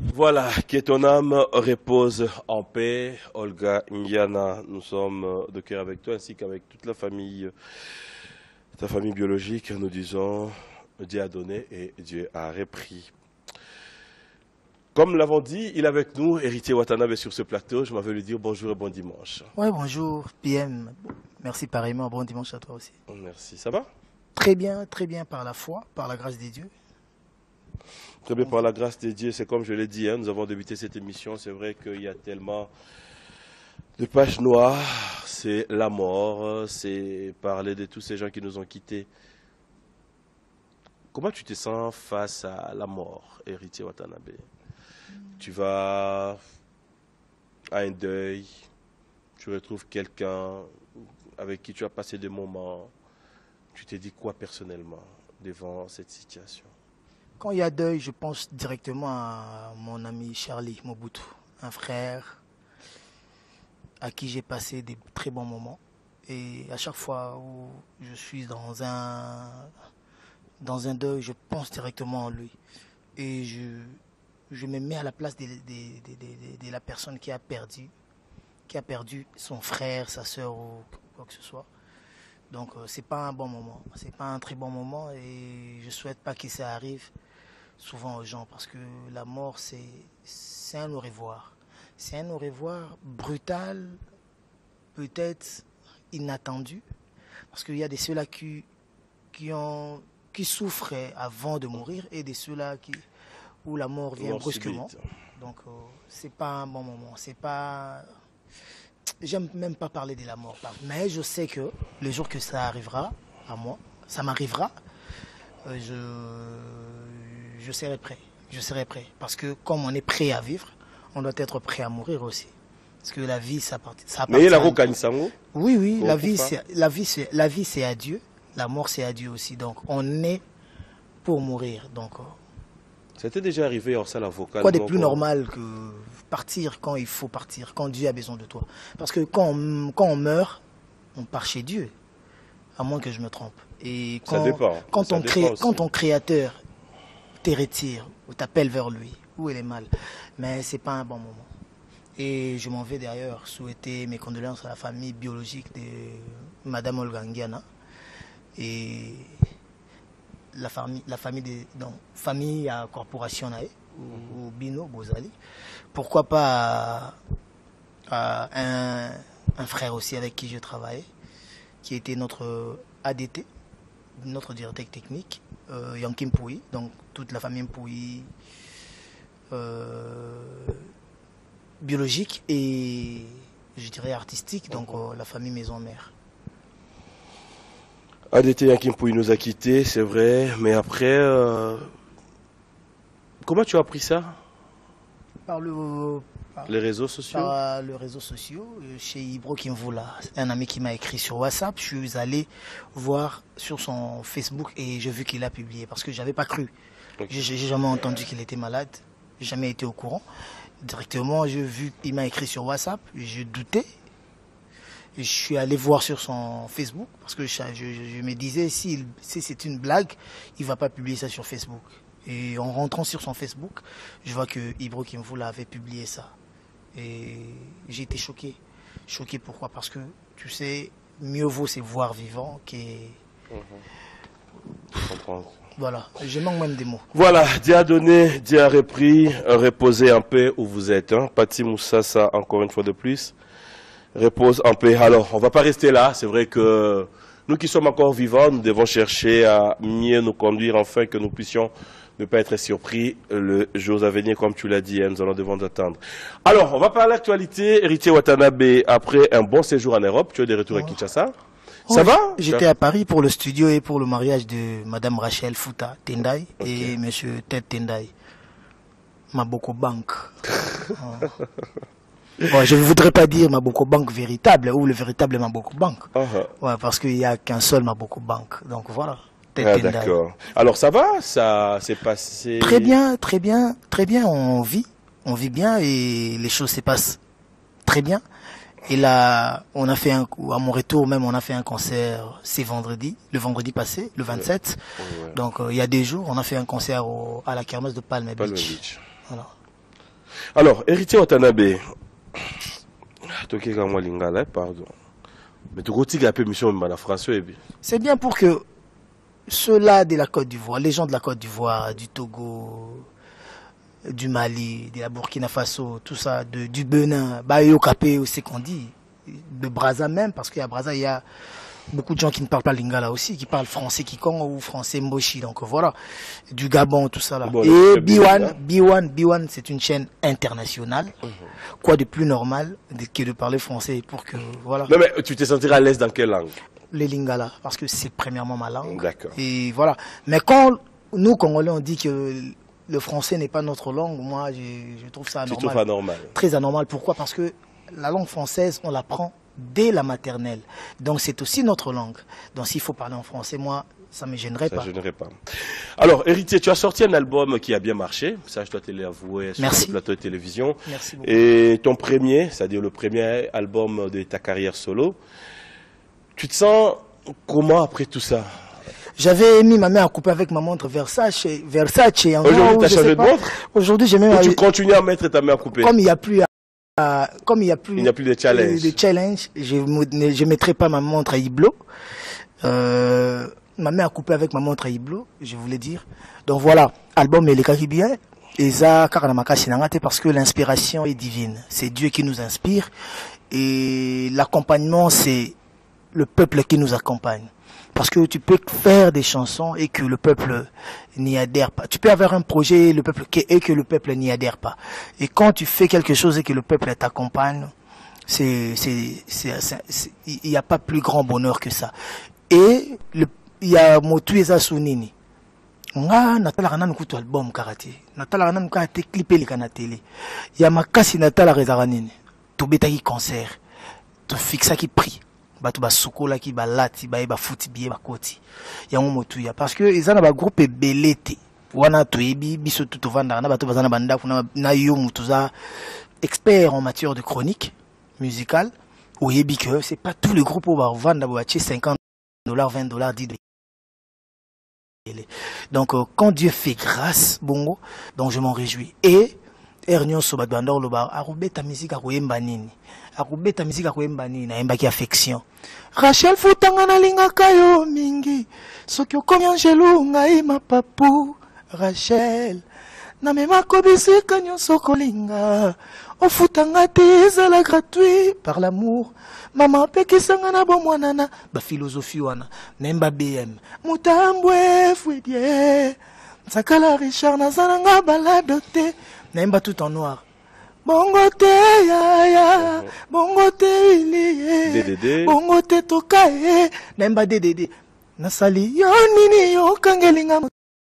Voilà, que ton âme repose en paix. Olga Nyana, nous sommes de cœur avec toi ainsi qu'avec toute la famille, ta famille biologique. Nous disons Dieu a donné et Dieu a repris. Comme l'avons dit, il est avec nous, Héritier Watanabe sur ce plateau. Je m'en vais lui dire bonjour et bon dimanche. Ouais, bonjour, PM. Merci pareillement, bon dimanche à toi aussi. Merci, ça va? Très bien par la foi, par la grâce des dieux. Très bien, par la grâce de Dieu, c'est comme je l'ai dit, hein, nous avons débuté cette émission. C'est vrai qu'il y a tellement de pages noires, c'est la mort, c'est parler de tous ces gens qui nous ont quittés. Comment tu te sens face à la mort, Héritier Watanabe? Tu vas à un deuil, tu retrouves quelqu'un avec qui tu as passé des moments. Tu te dis quoi personnellement devant cette situation? Quand il y a deuil, je pense directement à mon ami Charlie Mobutu, un frère à qui j'ai passé des très bons moments. Et à chaque fois où je suis dans un deuil, je pense directement en lui. Et je me mets à la place de la personne qui a perdu son frère, sa soeur ou quoi que ce soit. Donc c'est pas un bon moment, c'est pas un très bon moment et je souhaite pas que ça arrive souvent aux gens parce que la mort c'est un au revoir. C'est un au revoir brutal, peut-être inattendu, parce qu'il y a des ceux-là qui souffraient avant de mourir et des ceux-là où la mort vient brusquement. Donc c'est pas un bon moment, c'est pas... J'aime même pas parler de la mort, mais je sais que le jour que ça arrivera à moi, ça m'arrivera, je serai prêt. Je serai prêt. Parce que comme on est prêt à vivre, on doit être prêt à mourir aussi. Parce que la vie, ça appartient. Mais la Roukanisango? Oui, la vie, c'est à Dieu. La mort, c'est à Dieu aussi. Donc, on est pour mourir. Donc, c'était déjà arrivé en salle avocate. Quoi de plus normal que partir quand il faut partir, quand Dieu a besoin de toi. Parce que quand on meurt, on part chez Dieu. À moins que je me trompe. Et quand, ça dépend. Quand ton créateur te retire ou t'appelle vers lui, où il est mal. Mais c'est pas un bon moment. Et je m'en vais d'ailleurs souhaiter mes condoléances à la famille biologique de Madame Olga Nyana et la famille à corporation ou Bino Bozali. Pourquoi pas à un frère aussi avec qui je travaillais, qui était notre ADT, notre directeur technique, Yankim Pouy, donc toute la famille Pouy biologique et je dirais artistique, donc la famille maison-mère. ADT Yankim Pouy nous a quittés, c'est vrai, mais après, comment tu as appris ça? Par les réseaux sociaux? Par les réseaux sociaux, chez Ibro Kimvula, un ami qui m'a écrit sur WhatsApp, je suis allé voir sur son Facebook et j'ai vu qu'il a publié parce que j'avais pas cru. Okay. J'ai jamais entendu qu'il était malade, j'ai jamais été au courant. Directement, j'ai vu qu'il m'a écrit sur WhatsApp, j'ai douté. Je suis allé voir sur son Facebook parce que je me disais si c'est une blague, il va pas publier ça sur Facebook. Et en rentrant sur son Facebook, je vois que Ibro Kimvula avait publié ça. Et j'ai été choqué. Choqué pourquoi? Parce que, tu sais, mieux vaut se voir vivant que... Je comprends. Voilà, je manque même des mots. Voilà, Dieu a donné, Dieu a repris, reposez en paix où vous êtes. Hein. Pati Moussassa, encore une fois de plus, repose en paix. Alors, on ne va pas rester là, c'est vrai que nous qui sommes encore vivants, nous devons chercher à mieux nous conduire, afin que nous puissions ne pas être surpris le jour à venir, comme tu l'as dit, hein, nous allons devoir attendre. Alors, on va parler d'actualité. Héritier Watanabe, après un bon séjour en Europe, tu es de retour à Kinshasa. Ça va? J'étais à Paris pour le studio et pour le mariage de Madame Rachel Fouta Tendai et Monsieur Ted Tendai. Maboko Bank. Bon, je ne voudrais pas dire Maboko Bank véritable ou le véritable Maboko Bank. Ouais, parce qu'il n'y a qu'un seul Maboko Bank. Donc voilà. D'accord. Alors ça va? Ça s'est passé? Très bien, très bien, très bien. On vit bien et les choses se passent très bien. Et là, on a fait à mon retour même, on a fait un concert le vendredi passé, le 27. Ouais. Donc il y a des jours, on a fait un concert à la kermesse de Palm Beach. Beach. Voilà. Alors, héritier Watanabe, lingala, pardon. Mais tu continues à mission de français. C'est bien pour que ceux-là de la Côte d'Ivoire, les gens de la Côte d'Ivoire, du Togo, du Mali, de la Burkina Faso, tout ça, du Benin, Capé, c'est qu'on dit, de Brazza même, parce qu'à Brazza, il y a beaucoup de gens qui ne parlent pas lingala aussi, qui parlent français Kikongo ou français Mboshi, donc voilà, du Gabon, tout ça là. Bon, et B1, c'est une chaîne internationale. Quoi de plus normal que de parler français pour que, voilà. Non mais tu te sentiras à l'aise dans quelle langue? Les lingala, parce que c'est premièrement ma langue. D'accord. Et voilà. Mais quand nous, Congolais, on dit que le français n'est pas notre langue, moi, je trouve ça anormal. Tu trouves ça anormal? Très anormal. Pourquoi? Parce que la langue française, on l'apprend dès la maternelle. Donc c'est aussi notre langue. Donc s'il faut parler en français, moi, ça ne me gênerait pas. Ça ne gênerait pas. Alors, héritier, tu as sorti un album qui a bien marché. Ça, je dois te l'avouer sur le plateau de télévision. Merci beaucoup. Et ton premier, c'est-à-dire le premier album de ta carrière solo, tu te sens comment après tout ça? J'avais mis ma main à couper avec ma montre Versace. Aujourd'hui, tu as changé de montre? Aujourd'hui, j'ai même... Tu continues à mettre ta main à couper? Comme il n'y a plus... il n'y a plus de challenge. Je ne mettrai pas ma montre à Hublot. Ma main à couper avec ma montre à Hublot, je voulais dire. Donc voilà, album et les Caribéens. Et ça, parce que l'inspiration est divine. C'est Dieu qui nous inspire. Et l'accompagnement, c'est le peuple qui nous accompagne. Parce que tu peux faire des chansons et que le peuple n'y adhère pas. Tu peux avoir un projet et que le peuple n'y adhère pas. Et quand tu fais quelque chose et que le peuple t'accompagne, il n'y a pas plus grand bonheur que ça. Et il y a Motu Eza Sunini. Natala Ranan Kutu album karaté. Natala Ranan Karaté clipé les canatélé. Il y a Makasi Natala Rezaranine. Tu bétaï concert. Tu fixes qui prix. Batu ba sokola ki ba lati ba futi biye ba koti yango motu ya parce que ezana ba groupe belete wana toyebi biso tout vanda na batu bazana banda na yo mutuza expert en matière de chronique musicale oyebi que c'est pas tous les groupes où ba vanda ba $50 $20 10. Donc quand Dieu fait grâce bongo donc je m'en réjouis et Ernyon Sobadwandor Loba arubeta musique akoyemba nini akubeta musique akoyemba nini na embaki affection Rachel futanga na linga kayo mingi soki okomi angelu ngai mapapu Rachel na mema kobisika nyonso kolinga ofutanga te ezala gratuit par l'amour mama pekisanga na bomwanana ba philosophie wana nemba BM mutambwe fwedie Sakala Richard nazalanga baladote Naimba tout en noir. Bongote ya bongote ili bongote tokaye naimba DDD nasali yo nini yo kangelinga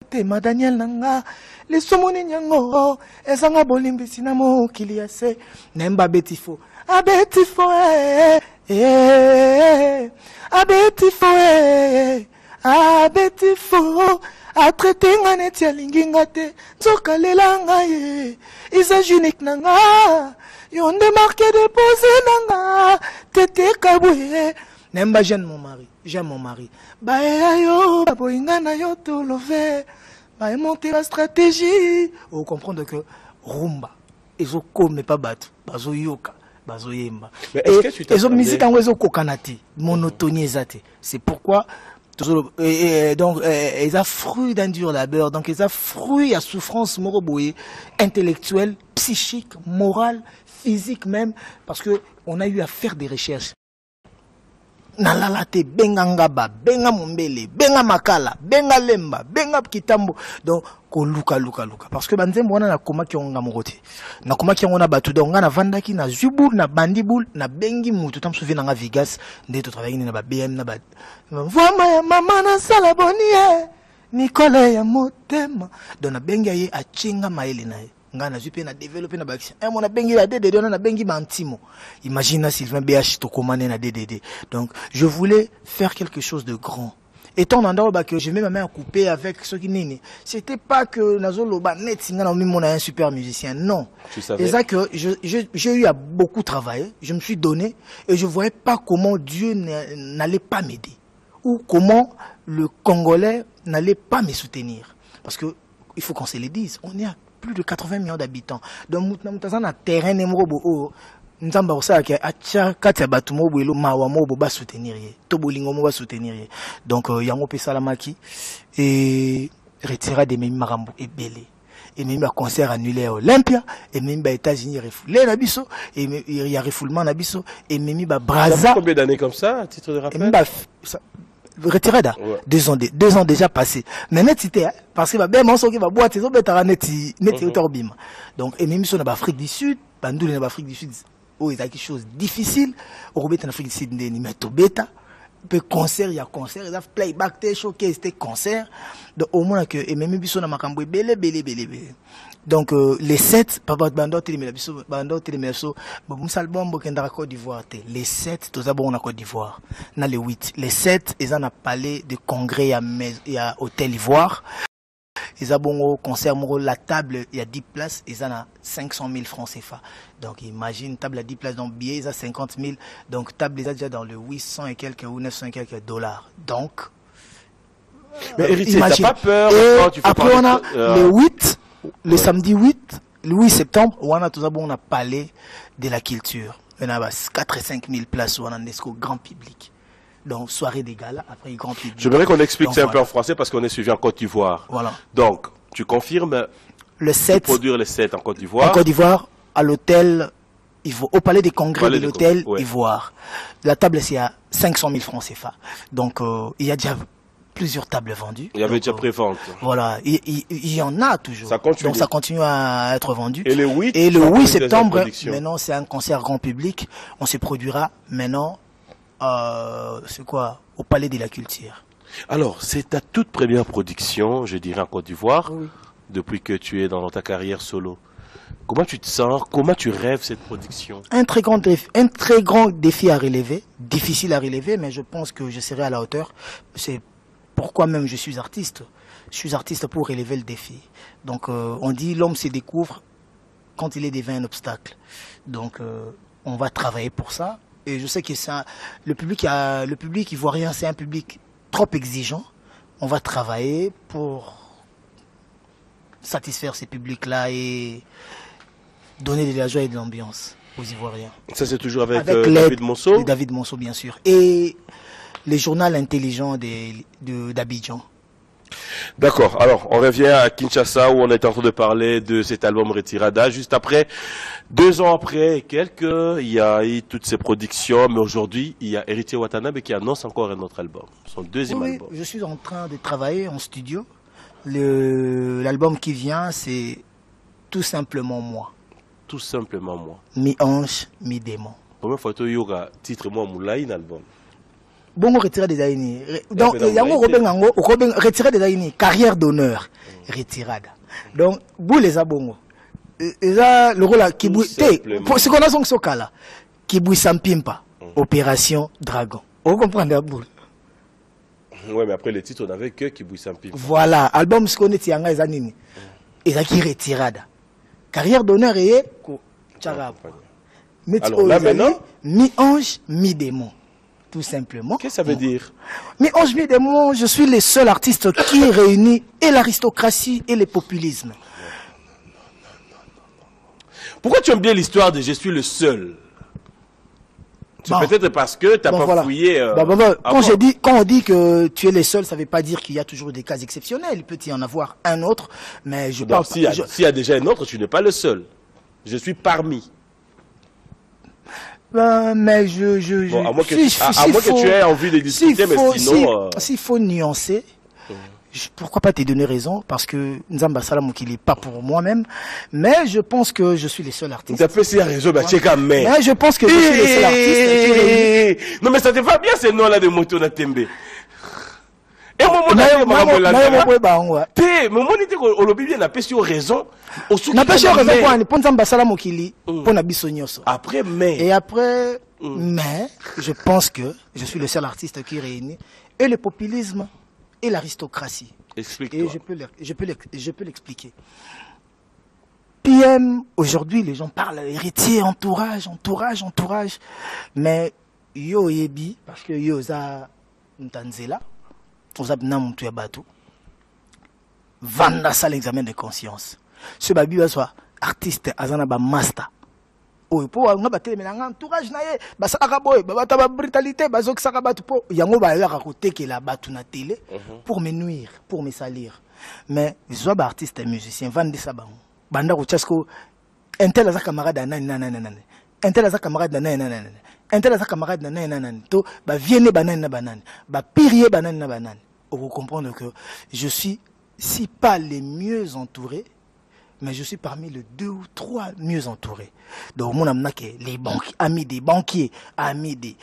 tema Daniel nanga lesomoni nyango ezanga bolimbisi na mokili ya se naimba betifo abetifo abetifo a traité nga neti alingi nga te nzoka lela nga ye isa unique nanga yo nde marqué déposé nanga tete kabouye nemba j'aime mon mari bae yo baboyinga na yo tolove bae monter la stratégie vous comprendre que rumba ezokome pa bato bazoyoka bazoyemba et musique yango ezokokana te monotonie eza te c'est pourquoi et donc ils ont fruit d'un dur labeur donc ils ont fruit à souffrance moroboye intellectuelle psychique morale physique même parce que on a eu à faire des recherches nalalate benga ngaba benga mombele benga makala benga lemba benga kitambo donc ko luka parce que banzembo wana na koma ki onga mokote na koma ki ngona batu donc na vandaki na zubul na bandibul na bengi mutu tam souvi na Vegas nde to travailler na ba BM na ba vama ya mama na sala bonie Nicolas ya motema donc na bengi ye achinga maeli na ye ngana zupe na développer na baction mon a bengi la DDD on a bengi bantimo imagine Sylvain BH to commander na DDD donc je voulais faire quelque chose de grand étant dans le que je mets ma main à couper avec ce qui n'est c'était pas que Nazolo net singa na mon un super musicien non c'est ça que j'ai eu à beaucoup travailler je me suis donné et je voyais pas comment Dieu n'allait pas m'aider ou comment le Congolais n'allait pas me soutenir parce que il faut qu'on se le dise on est plus de 80 millions d'habitants. Donc, nous avons un terrain où Nzamba osala ke acha kati ya batu mo bwelo mawa mo bo ba soutenir ye to bolingo mo ba soutenir ye donc yango pe salamaki et retira des memi marambo ebele et même un concert annulé à Olympia et même aux États-Unis refoulé na biso et il y a refoulement na biso et même ba Braza. Combien d'années comme ça à titre de rappel? Retirada ouais. 2 ans déjà passés mais net c'était parce que ba ben monso qui va boîte zo betara net otorbima donc et même sur na Afrique du Sud bandule na Afrique du Sud oh il y a quelque chose difficile au en Afrique du Sud ndeni mais to beta peu concert il y a concert ils a playback te showcase te concert donc au moins que et même biso na makambo belé donc les 7 papa bando télémela biso bando télémela so bon album bokenda Côte d'Ivoire te les 7 toza bon na Côte d'Ivoire na les 8 les 7 ils en a parlé de congrès il y a hôtel Ivoire. Ils ont bon concert, la table, il y a 10 places, ils ont 500 000 francs CFA. Donc imagine, table à 10 places, donc billet, ils ont 50 000. Donc table, ils ont déjà dans le 800 et quelques ou 900 et quelques dollars. Donc, mais héritier, t'as pas peur quand tu fais après, on a le 8, le samedi 8, le 8 septembre, on a tout d'abord, on a parlé de la culture. On a 4 et 5 000 places, on a un grand public. Donc, soirée des galas, après grand public. J'aimerais qu'on explique ça un peu en français parce qu'on est suivi en Côte d'Ivoire. Voilà. Donc, tu confirmes le 7, produire le 7 en Côte d'Ivoire. En Côte d'Ivoire, à l'hôtel, au palais des congrès de l'hôtel Ivoire. La table, c'est à 500 000 francs CFA. Donc, il y a déjà plusieurs tables vendues. Il y avait déjà prévente. Voilà, il y en a toujours. Ça continue. Donc, ça continue à être vendu. Et le 8, et le 8 septembre, maintenant, c'est un concert grand public. On se produira maintenant. C'est quoi? Au Palais de la Culture. Alors, c'est ta toute première production, je dirais, en Côte d'Ivoire, oui. Depuis que tu es dans ta carrière solo. Comment tu te sens? Comment tu rêves cette production? Un très grand défi à relever, difficile à relever, mais je pense que je serai à la hauteur. C'est pourquoi même je suis artiste. Je suis artiste pour relever le défi. Donc, on dit l'homme se découvre quand il est devant un obstacle. Donc, on va travailler pour ça. Et je sais que le public ivoirien, c'est un public trop exigeant. On va travailler pour satisfaire ces publics-là et donner de la joie et de l'ambiance aux Ivoiriens. Ça, c'est toujours avec David Monceau? David Monceau, bien sûr. Et les journaux intelligents d'Abidjan. D'accord. Alors, on revient à Kinshasa où on est en train de parler de cet album Retirada. Juste après, 2 ans après, il y a eu toutes ces productions, mais aujourd'hui, il y a Héritier Watanabe qui annonce encore un autre album, son deuxième album. Je suis en train de travailler en studio. L'album qui vient, c'est Tout simplement moi. Tout simplement moi. Mi-ange, mi-démon. Première fois que tu as titre moi moulay l'album. Bon, retirer des aïnis. Donc, il y a retirer des aïnis. Carrière d'honneur. Retirada. Donc, vous les abongo. Et ça, le rôle qui bouille. Ce qu'on a son sokala. Qui bouille sans pimpa. Opération Dragon. Vous comprenez, Aboul? Ouais, mais après le titre, on avait que qui bouille sans pimpa. Voilà. Album, ce qu'on est, il y a un anini. Et ça qui retirada. Carrière d'honneur et Tcharab. Alors là, maintenant. Mi-ange, mi-démon. Tout simplement. Qu'est-ce que ça veut dire? Mais Ange Midémon, je suis le seul artiste qui réunit et l'aristocratie et le populisme. Pourquoi tu aimes bien l'histoire de je suis le seul? C'est peut-être parce que tu n'as pas fouillé. Quand on dit que tu es le seul, ça ne veut pas dire qu'il y a toujours des cas exceptionnels. Il peut y en avoir un autre, mais je parle. S'il y a déjà un autre, tu n'es pas le seul. Je suis parmi. Mais à moins que tu aies envie de discuter, mais sinon... S'il faut nuancer, pourquoi pas te donner raison, parce que Nzamba Salam qu'il n'est pas pour moi-même, mais je pense que je suis le seul artiste. Tu as fait si raison, mais je pense que je suis le seul artiste. Non, mais ça te va bien ces noms-là de Moto Natembe. Et moi, après, mais je pense que je suis le seul artiste qui réunit et le populisme et l'aristocratie. Explique-toi. Et je peux l'expliquer. PM, aujourd'hui, les gens parlent héritier, entourage. Mais yo yebi, parce que yo za ntanzela, oza bina mutu ya batu, vanda ça l'examen de conscience. Ce babi va soit artiste, azana ba master. Oh, pour on a battu mais entourage naie, ba saka boy, ba bata ba brutalité, ba zok saka batu po, yango ba la côté que la batu na télé pour me nuire, pour me salir. Mais soit ba artiste et musicien vendre ça ba. Banda ko chasko un tel azaka camarade nan. Un tel azaka camarade nan. Un tel azaka camarade nan. To ba vienne banan, ba pirier banan. Vous comprenez que je suis si pas les mieux entourés, mais je suis parmi les 2 ou 3 mieux entourés. Donc, mon ami, les banquiers, amis des banquiers, amis des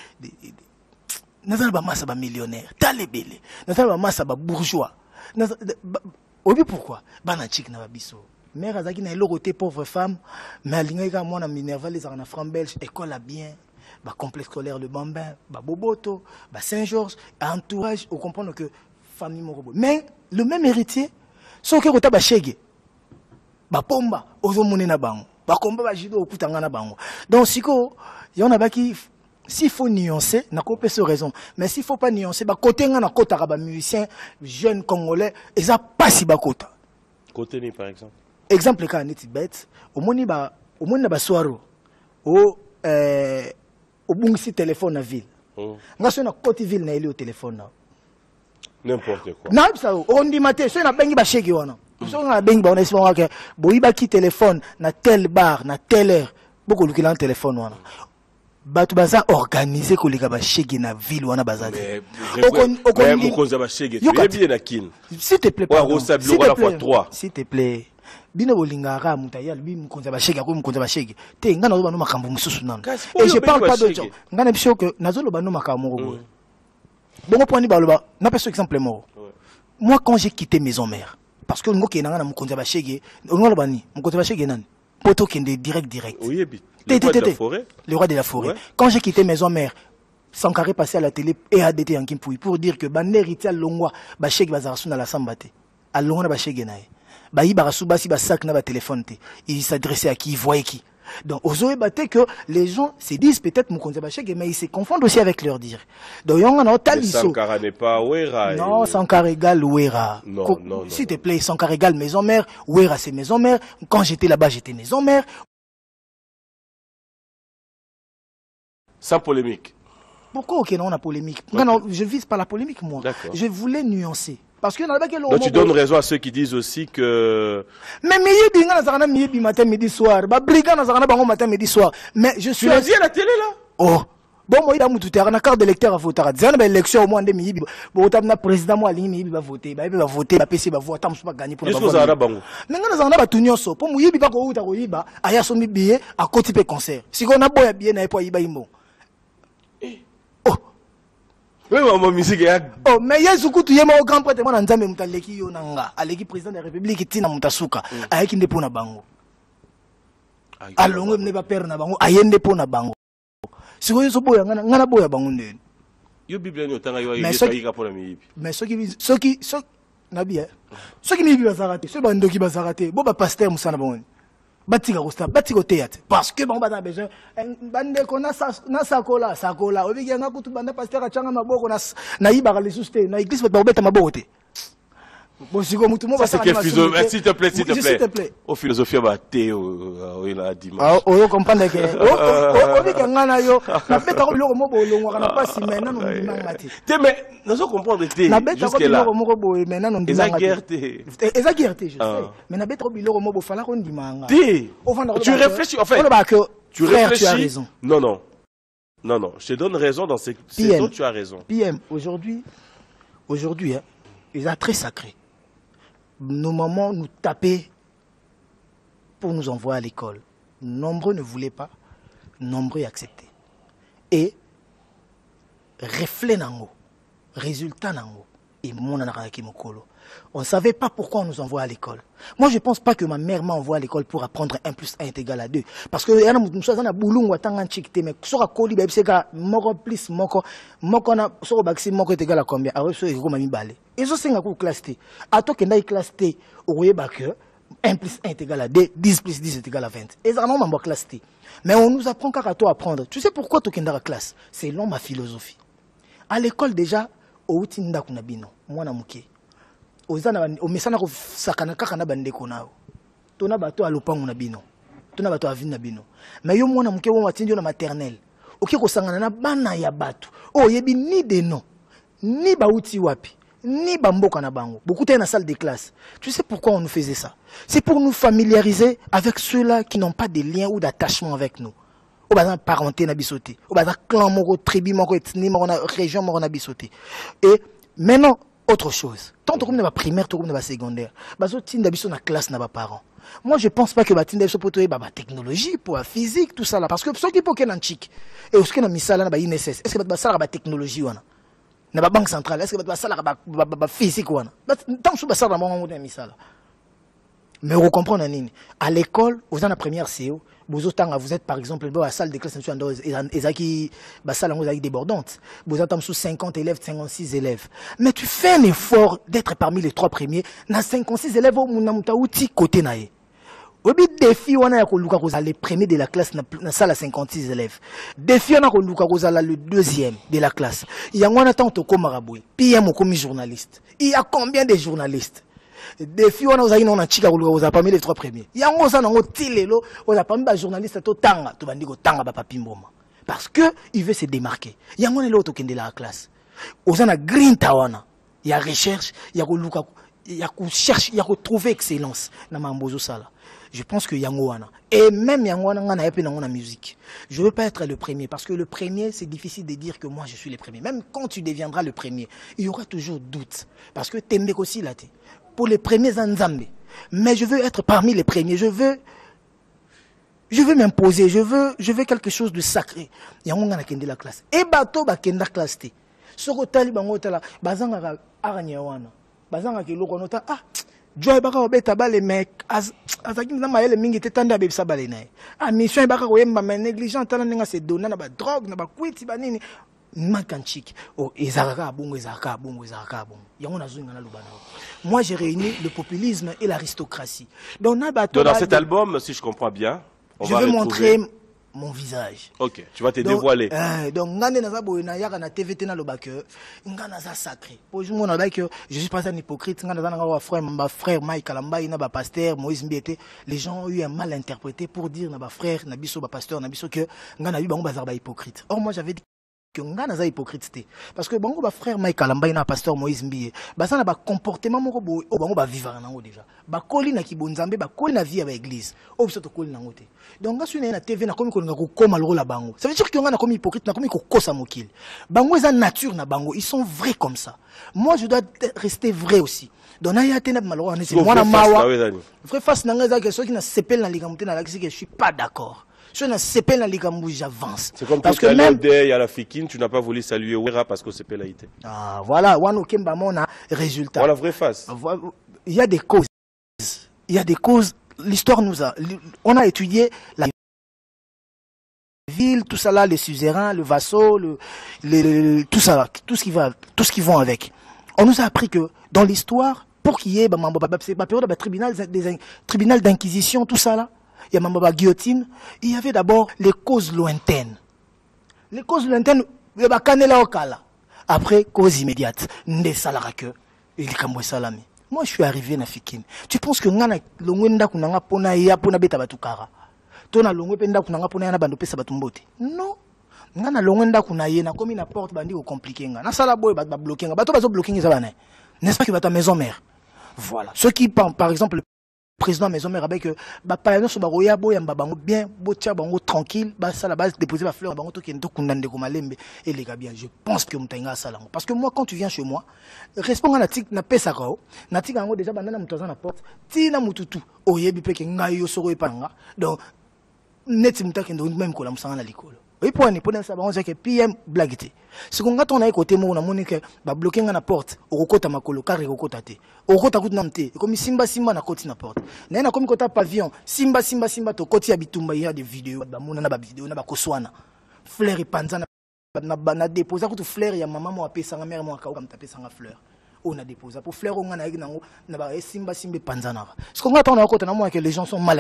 nous avons masse de millionnaires, talébélé, nous avons masse de bourgeois. Obi pourquoi? Banachik na biso. Mère azaki na logoté pauvre femme, mais alinga moi na Minerva les en France belge, école a bien. Bah complexe scolaire le Bambin, bah Boboto, bah Saint-Georges, entourage, on comprend que famille morobo. Mais le même héritier, ce que kota ba chege. Ba pomba, ozo monena bango. Ba komba ba jido okutanga na bango. Donc siko, y'en a ba qui s'il faut nuancer, n'a pas raison. Mais s'il faut pas nuancer, bah côté nga na kota ba musicien jeune congolais, et ça pas si ba kota. Côté ni par exemple. Exemple ka neti bête, au moni na ba soiro. Au bungsi téléphone na ville. Nga so na côté ville na eli au téléphone na. N'importe quoi. Non, ça on dit maté, so na bengi ba shege wana. So na bengi ba on espère que boyiba ki téléphone na tel bar, na telle heure. Beaucoup lukila téléphone wana. Batu baza organiser ko leka ba shege na ville wana bazali. Mais mukonza ba shege, tu es bien na kin. S'il te plaît pas. S'il te plaît. Bino bolingara mutayal bi mukonza ba shege ko mukonza ba shege. Te ngana zo ba no makambo mususu nana. Et je parle pas de gens. Ngana biso que nazo lo ba no makambo ngo. Bon point ni baloba, na peso exemple mort. Moi quand j'ai quitté maison mère parce que ngoke nanga na mukonza ba shege, ngolo bani, mukonza ba shege nani. Poto kende direct. Oui, le roi de la forêt. Le roi de la forêt. Ouais. Quand j'ai quitté maison mère, Sankaré passé à la télé et ADT en Kimpoui pour dire que ban héritier longwa ba shege bazarasu na la sambate. A longwa na ba shege nae. Ba yi barasu basi ba sac na ba téléphone te. Il s'adressait à qui, il voyait qui. Donc, aux batté que les gens se disent peut-être Moukonza Bachege, mais ils se confondent aussi avec leur dire. Donc, il y a un taliso. Sankara n'est pas Ouera. Non, Sankara égale Ouera. Non. S'il te plaît, Sankara égale maison mère, Ouera c'est maison mère. Quand j'étais là-bas, j'étais maison mère. Sans polémique. Pourquoi on a polémique? Okay. Non, je vise pas la polémique, moi. Je voulais nuancer. Parce que donc tu donnes raison à ceux qui disent aussi que... Mais miyebi matin, midi, soir. Brigand matin, midi, soir. Mais je suis... Tu l'as dit à la télé là? Oh. Bon, moi, il y a une carte d'électeur à voter. Il y a une élection au moins de miyebi. Bon, il y a un président, moi, il va voter. Il va voter, il va PC, il va voter, il va gagner pour la vote. Mais il y a un tout so. Pour moi, il y a un billet à côté de concert. Si on a beau bien, il y a un oui, ma musique est... Oh, mais il y a un grand prêtre, moi, Nzambe Moutaleki Yonanga, Aleki président de la République, Tina Moutasuka, Ayeki Ndepona Bango. Alongo ne va perdre na bango, Ayende Pona Bango. Si vous avez un boya bango, yo Bible ni otanga yo ayeka pour la miyibi. Mais ceux qui nabi ceux qui miyibi bazarate, ceux bandoki bazarate, bo ba pasteur musana bango. Batika ko stop, batika théâtre parce que bon bana besoin bande ko na sakola obiki nga kutu banda pasteur achanga maboko na yibaka les souste na église ba beta maboko te. Bon si mutu mo ba ça c'est quel philosophie s'il te plaît. Au philosophie ba théo il a dit. Ah o comprendre que obiki nga na yo na beta ko biloko mo bolongwa kana pasi mena no ndimanga te. Te mais nazo comprendre te jusque là. Mo ko mena no ndimanga. Eza guerre, je sais. Mais na beta ko biloko mo bo fala ko ndimanga. Tu réfléchis en fait. Tu réfléchis. Tu as raison. Non, je te donne raison dans ces dont tu as raison. PM, aujourd'hui, hein, il est très sacré. Nos mamans nous tapaient pour nous envoyer à l'école. Nombreux ne voulaient pas, nombreux acceptaient. Et reflet nango, résultat nango, et mon anaraki mokolo. On ne savait pas pourquoi on nous envoie à l'école. Moi, je ne pense pas que ma mère m'a envoyé à l'école pour apprendre 1 plus 1 est égal à 2. Parce que il y a des choses qui sont mais sur la colis, c'est que moko plus moko na sur baxi moko est égal à combien? Alors ça, il m'a mis balé. Et ça c'est une classe T. À toi qu'il y a classe T, au voyez que 1 plus 1 est égal à 2, 10 plus 10 est égal à 20. Et ça non ma classe T. Mais on nous apprend qu'à toi apprendre. Tu sais pourquoi tu es classe? C'est long ma philosophie. À l'école déjà, au utinda kunabino, moi na muké. Au mesana ko sakana kaka na bandeko nao. tona bato à lopango na bino tona bato à vine na bino mais yo mwana muke wo matindi na maternelle oki ko sangana na bana ya bato o yebi ni de nom ni bauti wapi ni bamboka na bango beaucoup dans la salle de classe. Tu sais pourquoi on nous faisait ça? C'est pour nous familiariser avec ceux-là qui n'ont pas de lien ou d'attachement avec nous. Au bazin parenté na bisoté, au bazin clan moko, tribu moko, ethnie moko, région moko na bisoté. Et maintenant autre chose. Tant que comme na primaire, tant comme na secondaire, bazo tinda biso na classe na ba parents. Moi je pense pas que ba tinda biso pour toi ba technologie, pour la physique, tout ça là parce que ceux qui poken en chic et ce que na misala na ba INSS, est-ce que ba sala ba technologie wana? Na ba banque centrale, est-ce que ba sala ba physique wana? Tant que ba sala ba mo na misala. Mais vous comprenez nini? À l'école, vous en la première CO, vous êtes par exemple dans la salle de classe et la salle est débordante. Vous êtes sous 50 élèves, 56 élèves. Mais tu fais un effort d'être parmi les 3 premiers. Dans 56 élèves, vous avez côté naïe. Au but défi, on a les premiers de la classe dans la salle à 56 élèves. Défi, on a le deuxième de la classe. Il y a un temps comme Maraboué. Puis il y a un journaliste. Il y a combien de journalistes? Des filles, on a chica, on a parmi les 3 premiers. Il y a un tilelo, on a parmi les journalistes, tanga, tu vas dire tanga, papimboma. Parce que il veut se démarquer. Il y a un autre qui est de la classe. On a green tawana. Il y a recherche, il y a luka, il y a cherche, il y a trouver excellence. Na mambozo sala. Je pense que Yangoana. Et même Yangoana, on a un peu dans la musique. Je ne veux pas être le premier, parce que le premier, c'est difficile de dire que moi, je suis le premier. Même quand tu deviendras le premier, il y aura toujours doute. Parce que t'aimes aussi là, pour les premiers Nzambe. Mais je veux être parmi les premiers. Je veux m'imposer. Je veux quelque chose de sacré. Yangoana a kende la classe. Et bateau ba kenda classe te. Soko tali bango tala bazanga aranyawana. Bazanga ke loko nota Joy baka obeta bale mec azaki na mayele mingi te tanda bebisa bale nae. Mission baka koyemba ma négligent tala ninga se donna na ba drogue na ba kwiti ba nini makanchik. Oh ezaraka bongo ezaraka bongo ezaraka bongo. Yango nazunga na lubana. Moi j'ai réuni le populisme et l'aristocratie. Donc dans cet album, si je comprends bien, je vais montrer mon visage. Ok, tu vas te dévoiler. Donc, ngane naza boyena yaka na TVT na lobake, ngana naza sacré. Pour je m'en que je suis pas un hypocrite, ngana naza nga frère Mike Kalamba na ba pasteur Moïse Mbiete, les gens ont eu un mal interprété pour dire na ba frère na biso ba pasteur na biso que ngana yu bango bazar ba hypocrite. Or moi j'avais dit que ngana naza hypocrite parce que bango ba frère Mike Kalamba na pasteur Moïse Mbiete, basa na ba comportement moko boy o bango ba vivre nango déjà. Ba koli na kibonzambe ba koli na vie ba église. O biso to koli nango te. Donc, quand on est na TV, na komi ko nga la bango. Ça veut dire que on a komi hypocrite, na komi ko kosa mokil. Bango est nature na bango, ils sont vrais comme ça. Moi, je dois rester vrai aussi. Donc, na ya tena maloro na c'est moi na mawa. Vrai face na nga que ceux qui na sepel na ligamute na la que je suis pas d'accord. Je na sepel na ligamute, j'avance. C'est comme parce que même il y a la fikine, tu n'as pas voulu saluer Ouera parce que c'est pelaïté. Ah, voilà, wano kemba mona résultat. Voilà vraie face. Il y a des causes. Il y a des causes. L'histoire nous a... On a étudié la ville, tout ça là, les suzerains, le vassau, tout ça là, tout ce qui vont avec. On nous a appris que dans l'histoire, pour qu'il y ait tribunal d'inquisition, tout ça là, il y a ma guillotine, il y avait d'abord les causes lointaines. Les causes lointaines, il y a kanela okala. Après, cause immédiate. Nde salarake, il kamwe salami. Moi, je suis arrivé na Fikine. Tu penses que ngana longwenda kunanga pona ya pona beta batukara. Tona longwenda kunanga pona ya na bando pesa batumbote. Non. Ngana longwenda kunaye na komi na porte bandi ko compliqué nga. Na sala boy ba bloquer nga. Bato bazo bloquer nga bana. N'est-ce pas que bata maison mère. Voilà. Ceux qui par exemple le président maison mère avec ba pa no so ba roya boy mba bango bien, botia bango tranquille, ba sala base déposer ba fleur bango to kendo kunande ko malembe et les gars bien. Je pense que mutenga sala. Parce que moi quand tu viens chez moi, répond à la tic na pesa kao, na tic ango déjà banana mutoza na porte, ti na mututu, oyebi pe ke ngai yo soro epanga. Donc net mutake ndo même ko la musanga na likolo. Oui pour ni pona ça ba on que PM blaguité. Ce qu'on attend na côté mo na monique ba bloquer na porte, okota makolo car okota te. Okota kutu namte, comme simba na koti na porte. Na comme kota pavillon, simba to koti ya bitumba il y a des vidéos, ba mona na ba vidéo na ba koswana. Fleur et panza na déposer kutu fleur ya maman mo apesa nga mère mo akao comme taper sanga fleur. On a déposé pour fleur on a nango na ba simba panza na. Ce qu'on attend na côté na moi que les gens sont mal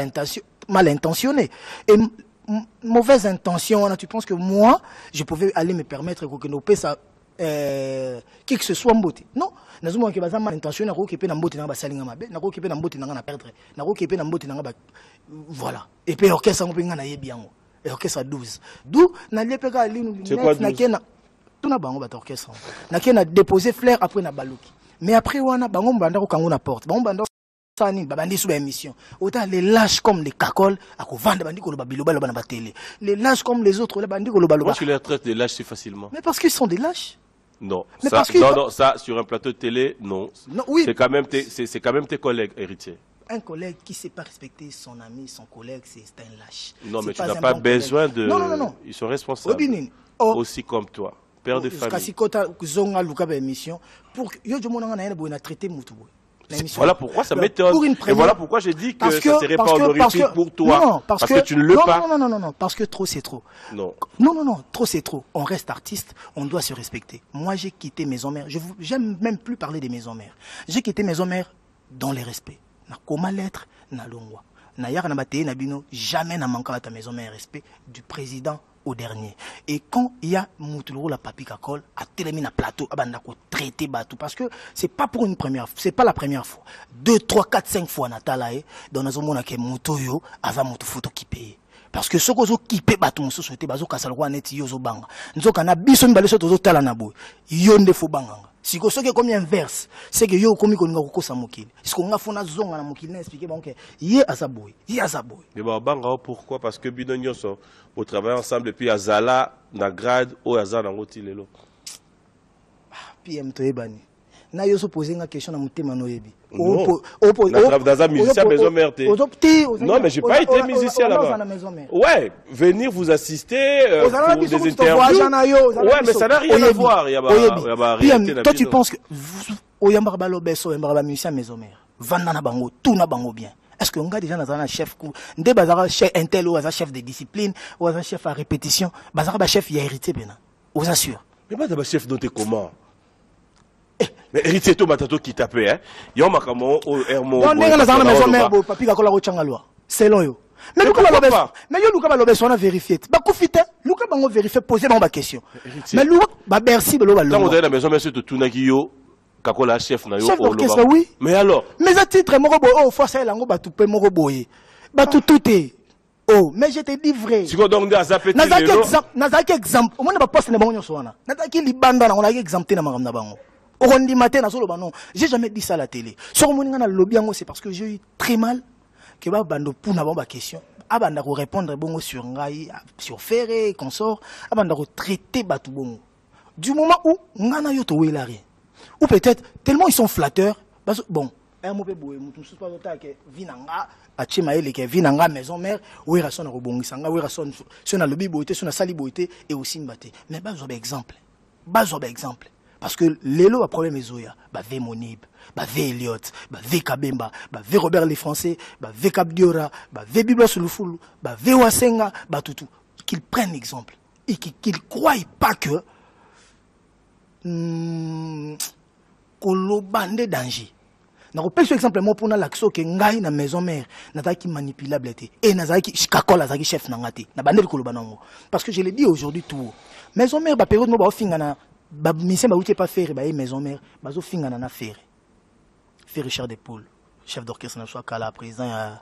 intentionnés et mauvaise intention, tu penses que moi, je pouvais aller me permettre que nos ça qui que ce soit mbote. Non, nous avons que mal intentionné, nous avons mbote na ba salinga mabe, nous avons mbote na perdre, nous avons mbote na ba voilà. Et puis orchestre on peut ngana yebiango. Et orchestre 12. D'où na lepeka linu na kena tout na bango ba orchestre. Na kena déposer fleur après na baluki. Mais après wana bango mbanda ko kango na porte. Bango mbanda sani babandi sous émission. Autant les lâches comme les cacoles à ko vendre bandi ko lo babiloba lo bana ba télé. Les lâches comme les autres les bandi ko lo baloba. Moi je les traite de lâches si facilement. Mais parce qu'ils sont des lâches. Non, mais ça, non, ça, sur un plateau de télé, non. Non oui. C'est quand même tes collègues héritiers. Un collègue qui ne sait pas respecter son ami, son collègue, c'est un lâche. Non, mais tu n'as pas besoin de... Non. Ils sont responsables. Aussi comme toi. Père de famille. Voilà pourquoi ça m'étonne. Et voilà pourquoi j'ai dit que ça serait pas honorifique pour toi. Non, parce que tu ne le pas. Non, parce que trop c'est trop. Non, trop c'est trop. On reste artiste, on doit se respecter. Moi j'ai quitté maison mère, j'aime même plus parler des maisons mères. J'ai quitté maison mère dans les respects. Na comment l'être, na longwa. Na yaka na bateye na bino, jamais na manqué à ta maison mère respect du président au dernier. Et quand il y a Moutulou la papi kakol à télémine à plateau, abandako traité batou parce que c'est pas pour une première fois, c'est pas la première fois. 2, 3, 4, 5 fois natalae dans la zone que Moutoyo avant Moutou photo qui paye. Parce que ce que qui paye batou moussou souhaité bazo kasalwa net yozo banga. Nzo kana biso mbale so tozo tala na boy. Yonde fo banga. Si ko soke comme inverse, c'est que yo komi ko nga ko kosa mokili. Est-ce qu'on a fona zonga na mokili na expliquer bon que yé azaboy. Mais bah banga pourquoi parce que bino nyonso au travail ensemble et puis azala na grade o azala ngoti lelo. PM to ebani. Na yo so poser une question na mutema no yebi. Dans un musicien maison mère. Non mais j'ai pas été musicien là-bas. Ouais, venir vous assister pour des interviews. Ouais, mais ça n'a rien à voir. Toi tu penses que oyamba balobe so oyamba musicien maison mère. Vanda na bango, tout na bango bien. Est-ce que on a déjà un chef ndé bazara chef intel ou un chef de discipline ou un chef à répétition, bazara chef il a hérité bien. Vous assure. Mais pas d'abord chef noté comment? Mais héritier to matato qui tapait hein. Yo makamo o hermo. Non nenga na maison mère bo papi kakola ko changa loi. Selon yo. Mais Luka Balobe, mais yo Luka Balobe on a vérifié. Ba kufite, Luka bango vérifier poser ba question. Mais Luka ba merci belo balo. Quand on est la maison monsieur to tunaki yo kakola chef na yo chef d'orchestre oui. Mais alors, mais à titre moko boy oh force elango ba tout pe moko boy. Ba tout est. Oh, mais je te dis vrai. Si on donne à zapper nazaki exemple. Au moins ba poste na bango nyoso wana. Nazaki libanda na on a exempté na makam na bango. Ogondi matin na solo banon. J'ai jamais dit ça à la télé. Sur mon na lobby yango c'est parce que j'ai eu très mal que ba bando pour na ba question. Abanda ko répondre bongo sur ngai sur ferré consort. Abanda ko traiter batu bongo. Du moment où ngana yo to wela rien. Ou peut-être tellement ils sont flatteurs. Bon, un mot pe boye mutu sous pas autant que vinanga achima ele ke vinanga maison mère oui rason na robongisanga oui rason sur na lobby boité sur na sali boité et aussi mbaté. Mais ba zo exemple. Parce que l'élo a problème ezoya, bah ve Monib, bah ve Elliott, bah ve Kabemba, bah ve Robert les Français, bah ve Cap Diora, bah ve Bibla Sulufulu, bah ve Wasenga, bah tout qu'ils prennent exemple et qu'ils croient pas que kolobande danger. Na ko pèse exemple moi pour na l'action que ngai na maison mère na qui manipulable était et na qui kakola za chef na ngati na bandel kolobanango parce que je l'ai dit aujourd'hui tout maison mère ba période mo ba finga na ba mission ba outé pas faire ba maison mère bazo finga na faire Richard Depoule chef d'orchestre na soit kala président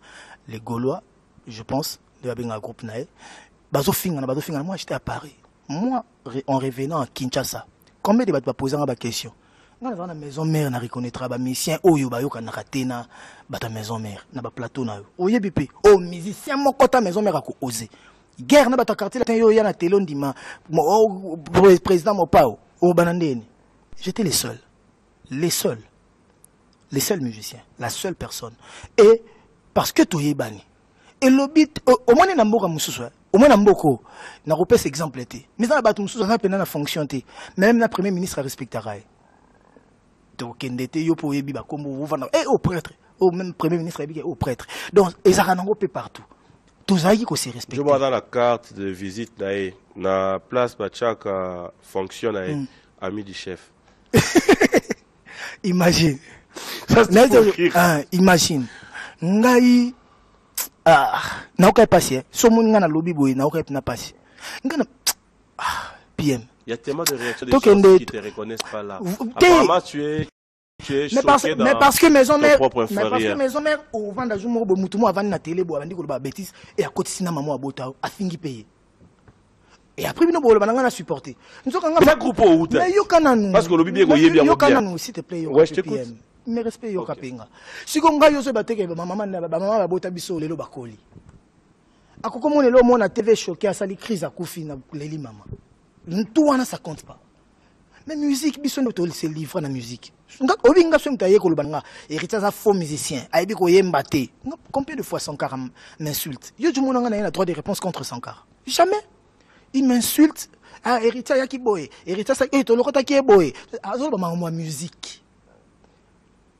les Gaulois je pense de un groupe nae bazo finga moi j'étais à Paris moi en revenant à Kinshasa combien de bato poser ba question na na maison mère na reconnaîtra ba mission oyo ba yoka na katena ba maison mère na ba plateau na yo oyebi pe o musicien moko ta maison mère ko oser guerre na ba quartier la yo ya na télé ndima président Mopao au Banandeni. J'étais les seuls musiciens, la seule personne. Et parce que tu es banni. Et le bit, au moins n'a pas au moins n'a pas n'a pas cet exemple été. Mais dans la bataille mususu n'a pas fonction té. Même la première ministre a respecté raï. Donc endete yo pour yebi ba comme vous vendre et au prêtre, au même premier ministre yebi au prêtre. Donc ils ont peu partout. Tous aïe qu'on s'est respecté. Je vois dans la carte de visite na place Bachaka fonctionne ami du chef. Imagine. Imagine. Ngai na okai passer. So mon ngana lobby boy na okai na passer. Ngana PM Il y a tellement de réactions des gens qui ne te reconnaissent pas là. Apparemment, tu es choqué dans parce que maison mère, ton propre mais parce que maison mère, au vent d'un jour, moi, avant la télé, on dit que le bêtise, et à côté, sinon, maman, a fini payer. Et après, nous avons supporté. Nous avons un groupe au Outa. Parce que le bibi est bien. S'il te plaît, ouais, je t'écoute. Mais respect, yo kapenga. Si on a yose bateke, maman va bota biso lelo bakoli. Akoko mon lelo mon na TV choqué à sali crise à koufi na leli maman. Tout wana ça compte pas. Mais musique biso no to se livre na musique. Obinga so mtaye ko lubanga héritier za faux musicien. Aibi ko yemba te. Combien de fois Sankar m'insulte. Yo du mon na droit de réponse contre Sankar. Jamais. Il m'insulte. Ah héritier ya ki boy. Héritier ça to lokota ki boy. Azo ba ma musique.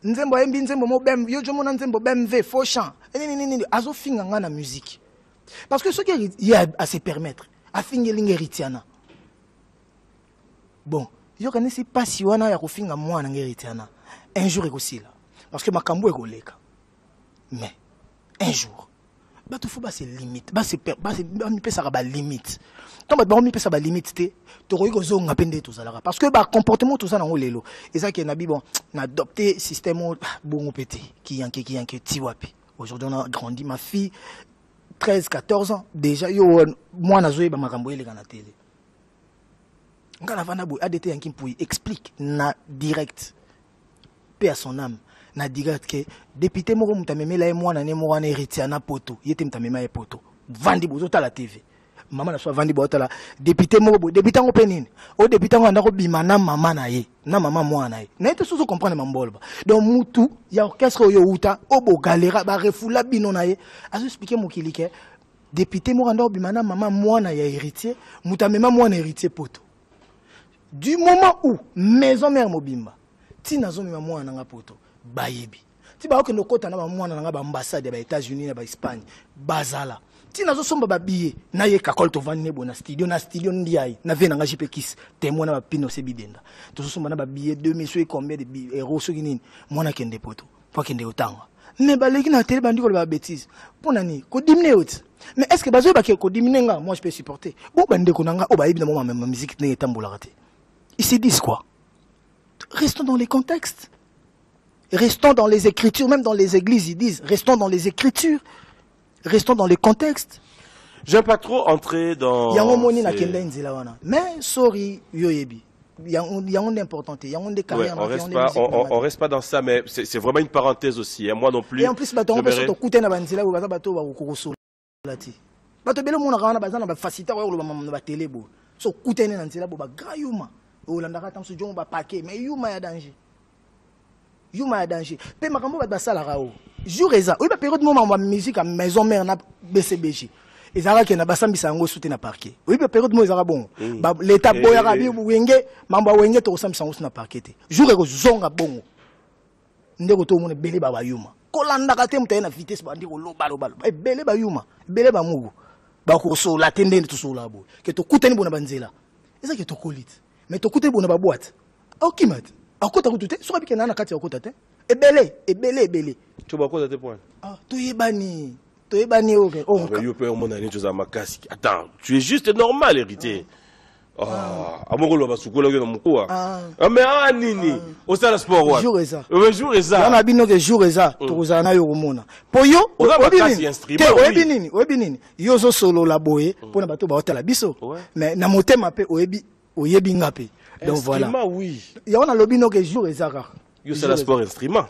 Nzembo embi nzembo mo bem yo jomo na nzembo bemv faux chant nini azo finga nga na musique parce que ce qui y a à se permettre a finga linga héritiana bon yo kanisi pasi wana ya kofinga mwana ngéritiana un jour ekosila parce que makambo ekoleka mais un jour bato faut ba se limite ba se mi pesa ba limite tant ba mi pesa ba limite te to ko zo ngapende to zalaka parce que ba comportement tout ça na lelo et ça qui na bi bon na adopté système bon pété qui yanké tiwapi aujourd'hui on a grandi ma fille 13-14 ans déjà yo moi na zoé ba makambo ele kana télé ngana vana boy ADT yanki mpui explique na direct paix à son âme na direct que député moko mutamemela e mwana ne mwana héritier na poto yete mutamema e poto vandi bozo ta la TV maman na so vandi bozo la député moko député ngo penine o député ngo ndako bima na maman na ye na maman mwana ye na ete sozo comprendre mambolba donc mutu ya orchestre yo uta obo galera ba refula bino na ye azo expliquer mokili ke député moko ndako bima na maman mwana ya héritier mutamema mwana héritier poto du moment où maison mère mobimba tina zo mema mwana nga poto bayebi ti ba okendo kota na ba mwana nga ba ambassade ba États-Unis na ba Espagne bazala ti nazo somba ba billet na ye kakol to vanne bona studio ndiai na vena nga JP Kiss témoin na ba pino se bidenda to somba na ba billet 2000 combien de euros so kinini mwana kende poto po kende otanga mais ba leki na télé bandi ko ba bêtise pona ni ko dimine ot mais est-ce que bazo ba ko dimine nga moi je peux supporter bo bande ko nanga o ba yebi na mo ma musique ne etambola raté ils se disent quoi? Restons dans les contextes. Restons dans les écritures, même dans les églises, ils disent, restons dans les écritures, restons dans les contextes. J'aime pas trop entrer dans... Mais, sorry, yoyebi. Il y a un important, il y a un des carrières. On reste pas dans ça, mais c'est vraiment une parenthèse aussi. Hein. Moi non plus. Et en plus, on peut se couper dans la ou bateau ou kuruso lati. Bateau belo mon rana bazana ba faciliter ou ba télé bo. So couper dans la bo ba grayuma. Ou l'andaka tam so jon ba paquet, mais yuma ya danger. Yuma ya danger. Pe makambo ba sala rao. Jour eza. Oui ba période moment ma musique à maison mère na BCBG. Ezara ke na basambisa ngo soute na parquet. Oui ba période mo ezara bon. Ba l'état boya rabi wenge, mamba wenge to sambisa ngo na parquet te. Jour eko zonga bongo. Ndeko to mo ne bele ba yuma. Kolanda ka te mutaye na vitesse ba ndiko loba. E bele ba yuma, bele ba mugu. Ba ko so la tendene to so la bo. Ke to kuteni bona banzela. Eza ke to kolit. Mais to kute bona ba boîte. Okimat. Akota kutute, so rabike na kati akota te. Ebele. Tu ba kota te point. Ah, to yebani. To yebani oke. Oh, yo pe mon ani tu za makasi. Attends, tu es juste normal héritier. Ah, amoko ba sukola ke na mukua. Ah, mais nini? Au sala sport wa. Jour eza. Jour eza. Na bino ke jour eza, to kozana yo komona. Po yo, oyebi nini? Yo zo solo la boye, pona bato ba hotela biso. Mais na motema pe oyebi ngape. Donc voilà. Oui. Il y a un lobby qui joue les arts. Il y a le sport instrument.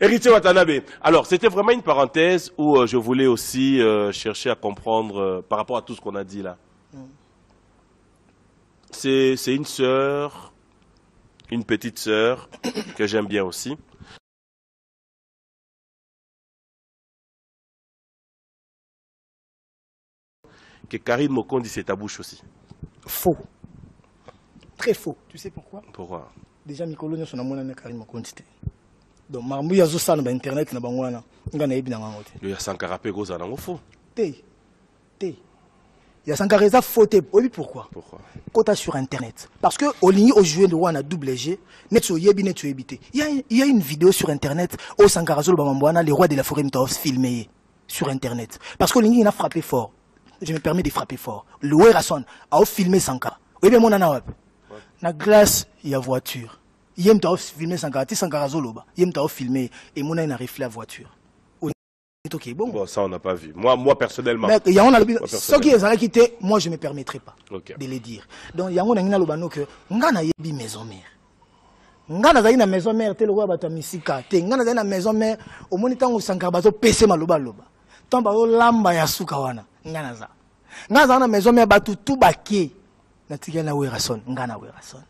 Héritier Watanabe. Alors, c'était vraiment une parenthèse où je voulais aussi chercher à comprendre par rapport à tout ce qu'on a dit là. C'est une sœur, une petite sœur que j'aime bien aussi. Que Karine Mokondi c'est ta bouche aussi. Faux. Très faux. Tu sais pourquoi? Pourquoi? Déjà, Mikolo, son amour n'a Karine Mokondi. Donc, Marmou, il y a ça sur Internet, il y a Sankara Pego, ça n'a faux. Il y a Sankara faux. Oui, pourquoi? Pourquoi? Quota sur Internet. Parce que au ligne au joueur de Rwanda double G, net so yebi net so ebité. Il y a une vidéo sur Internet où Sankara Zolo Bamambouana, les rois de la forêt Mitaos filmé sur Internet. Parce que au ligne il a frappé fort. je me permets de frapper fort. Le Werason a filmé Sankara. Oui, mais mon anawap. Na glace, il y a voiture. Yem t'a filmé Sankara, ti Sankara Zoloba. Yem t'a filmé et mon a reflé la voiture. Okay, bon, ça on n'a pas vu. Moi personnellement. Mais il y a ce qui est quitté, moi je ne me permettrai pas de le dire. Donc il y a un lobano que ngana yebi maison mère. Ngana za ina maison mère te le roi bato misika te ngana za ina maison mère au monitango Sankara bato pese maloba loba. Tamba o lamba ya suka wana ngana za. Ngana za na maison mère bato tout baké. Na tika na Werason ngana Werason.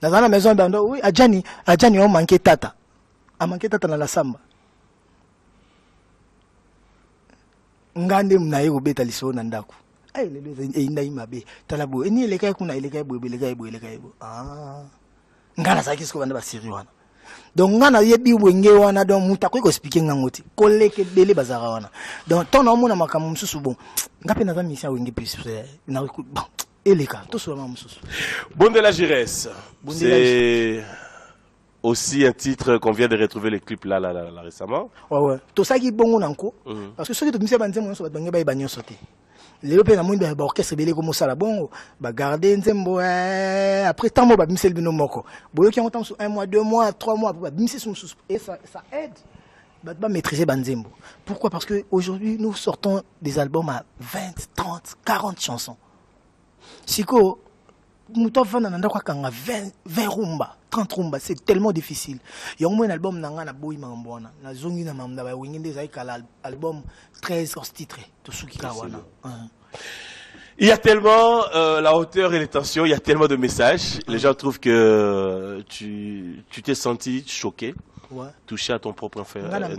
Na za na maison bando oui ajani on manqué tata. A manqué tata na la samba. Ngande mnaye obeta liso na ndako. Ay lelo inda imabe talabo eni eleka kuna eleka boye eleka bo. Ah. Ngana saki sko banda ba siri wana. Donc ngana yebi wenge wana donc mutako ko expliquer ngangoti. Koleke dele bazara wana. Donc ton omona makamu msusu bon. Ngape na za mission wenge plus na bon eleka to so ma msusu. Bonde la Giresse. C'est aussi un titre qu'on vient de retrouver les clips là récemment. Ouais. Tout ça qui est bon nanko parce que ceux qui te misent banze mon so bange ba banyo sauter. Les pe na mwimbe ba orchestre belé comme ça la bon ba garder nzembo après tant mo ba misel bino moko. Boyo ki en sur 1 mois, 2 mois, 3 mois ba misel son et ça aide ba maîtriser banzembo. Pourquoi? Parce que aujourd'hui nous sortons des albums à 20, 30, 40 chansons. Siko Moutoufa nanda kwa kanga 20 rumba, 30 rumba, c'est tellement difficile. Il y a au moins un album nanga na boy mambona, na zongi na mamda ba wingende zaika l'album 13 titres, tout ce qui kawana. Il y a tellement la hauteur et les tensions, il y a tellement de messages. Les gens trouvent que tu t'es senti choqué, touché à ton propre intérieur.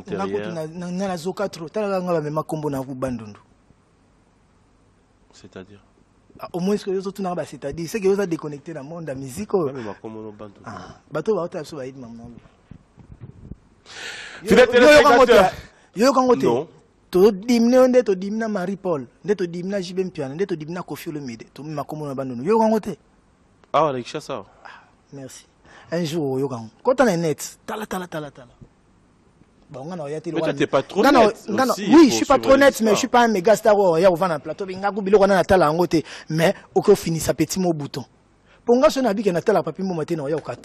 C'est-à-dire au moins ce que les autres n'ont pas, c'est-à-dire c'est que vous avez déconnecté dans le monde de la musique. Bateau va être sur maman. Fidèle téléspectateur. Non. To dimne nde to dimna Marie Paul, nde to dimna Jibem Piana, nde to dimna Kofi Olomide, to makomo na bandono. Yo kangote. Ah, avec ça. Merci. Un jour yo kango. Quand on est net, tala. Bon, mais tu n'es pas trop net. Oui, je suis pas trop net, mais je suis pas un méga star. Il y a un plateau, mais au cas où finit sa petit mot bouton. Pour nga son habit que natala papi mo matin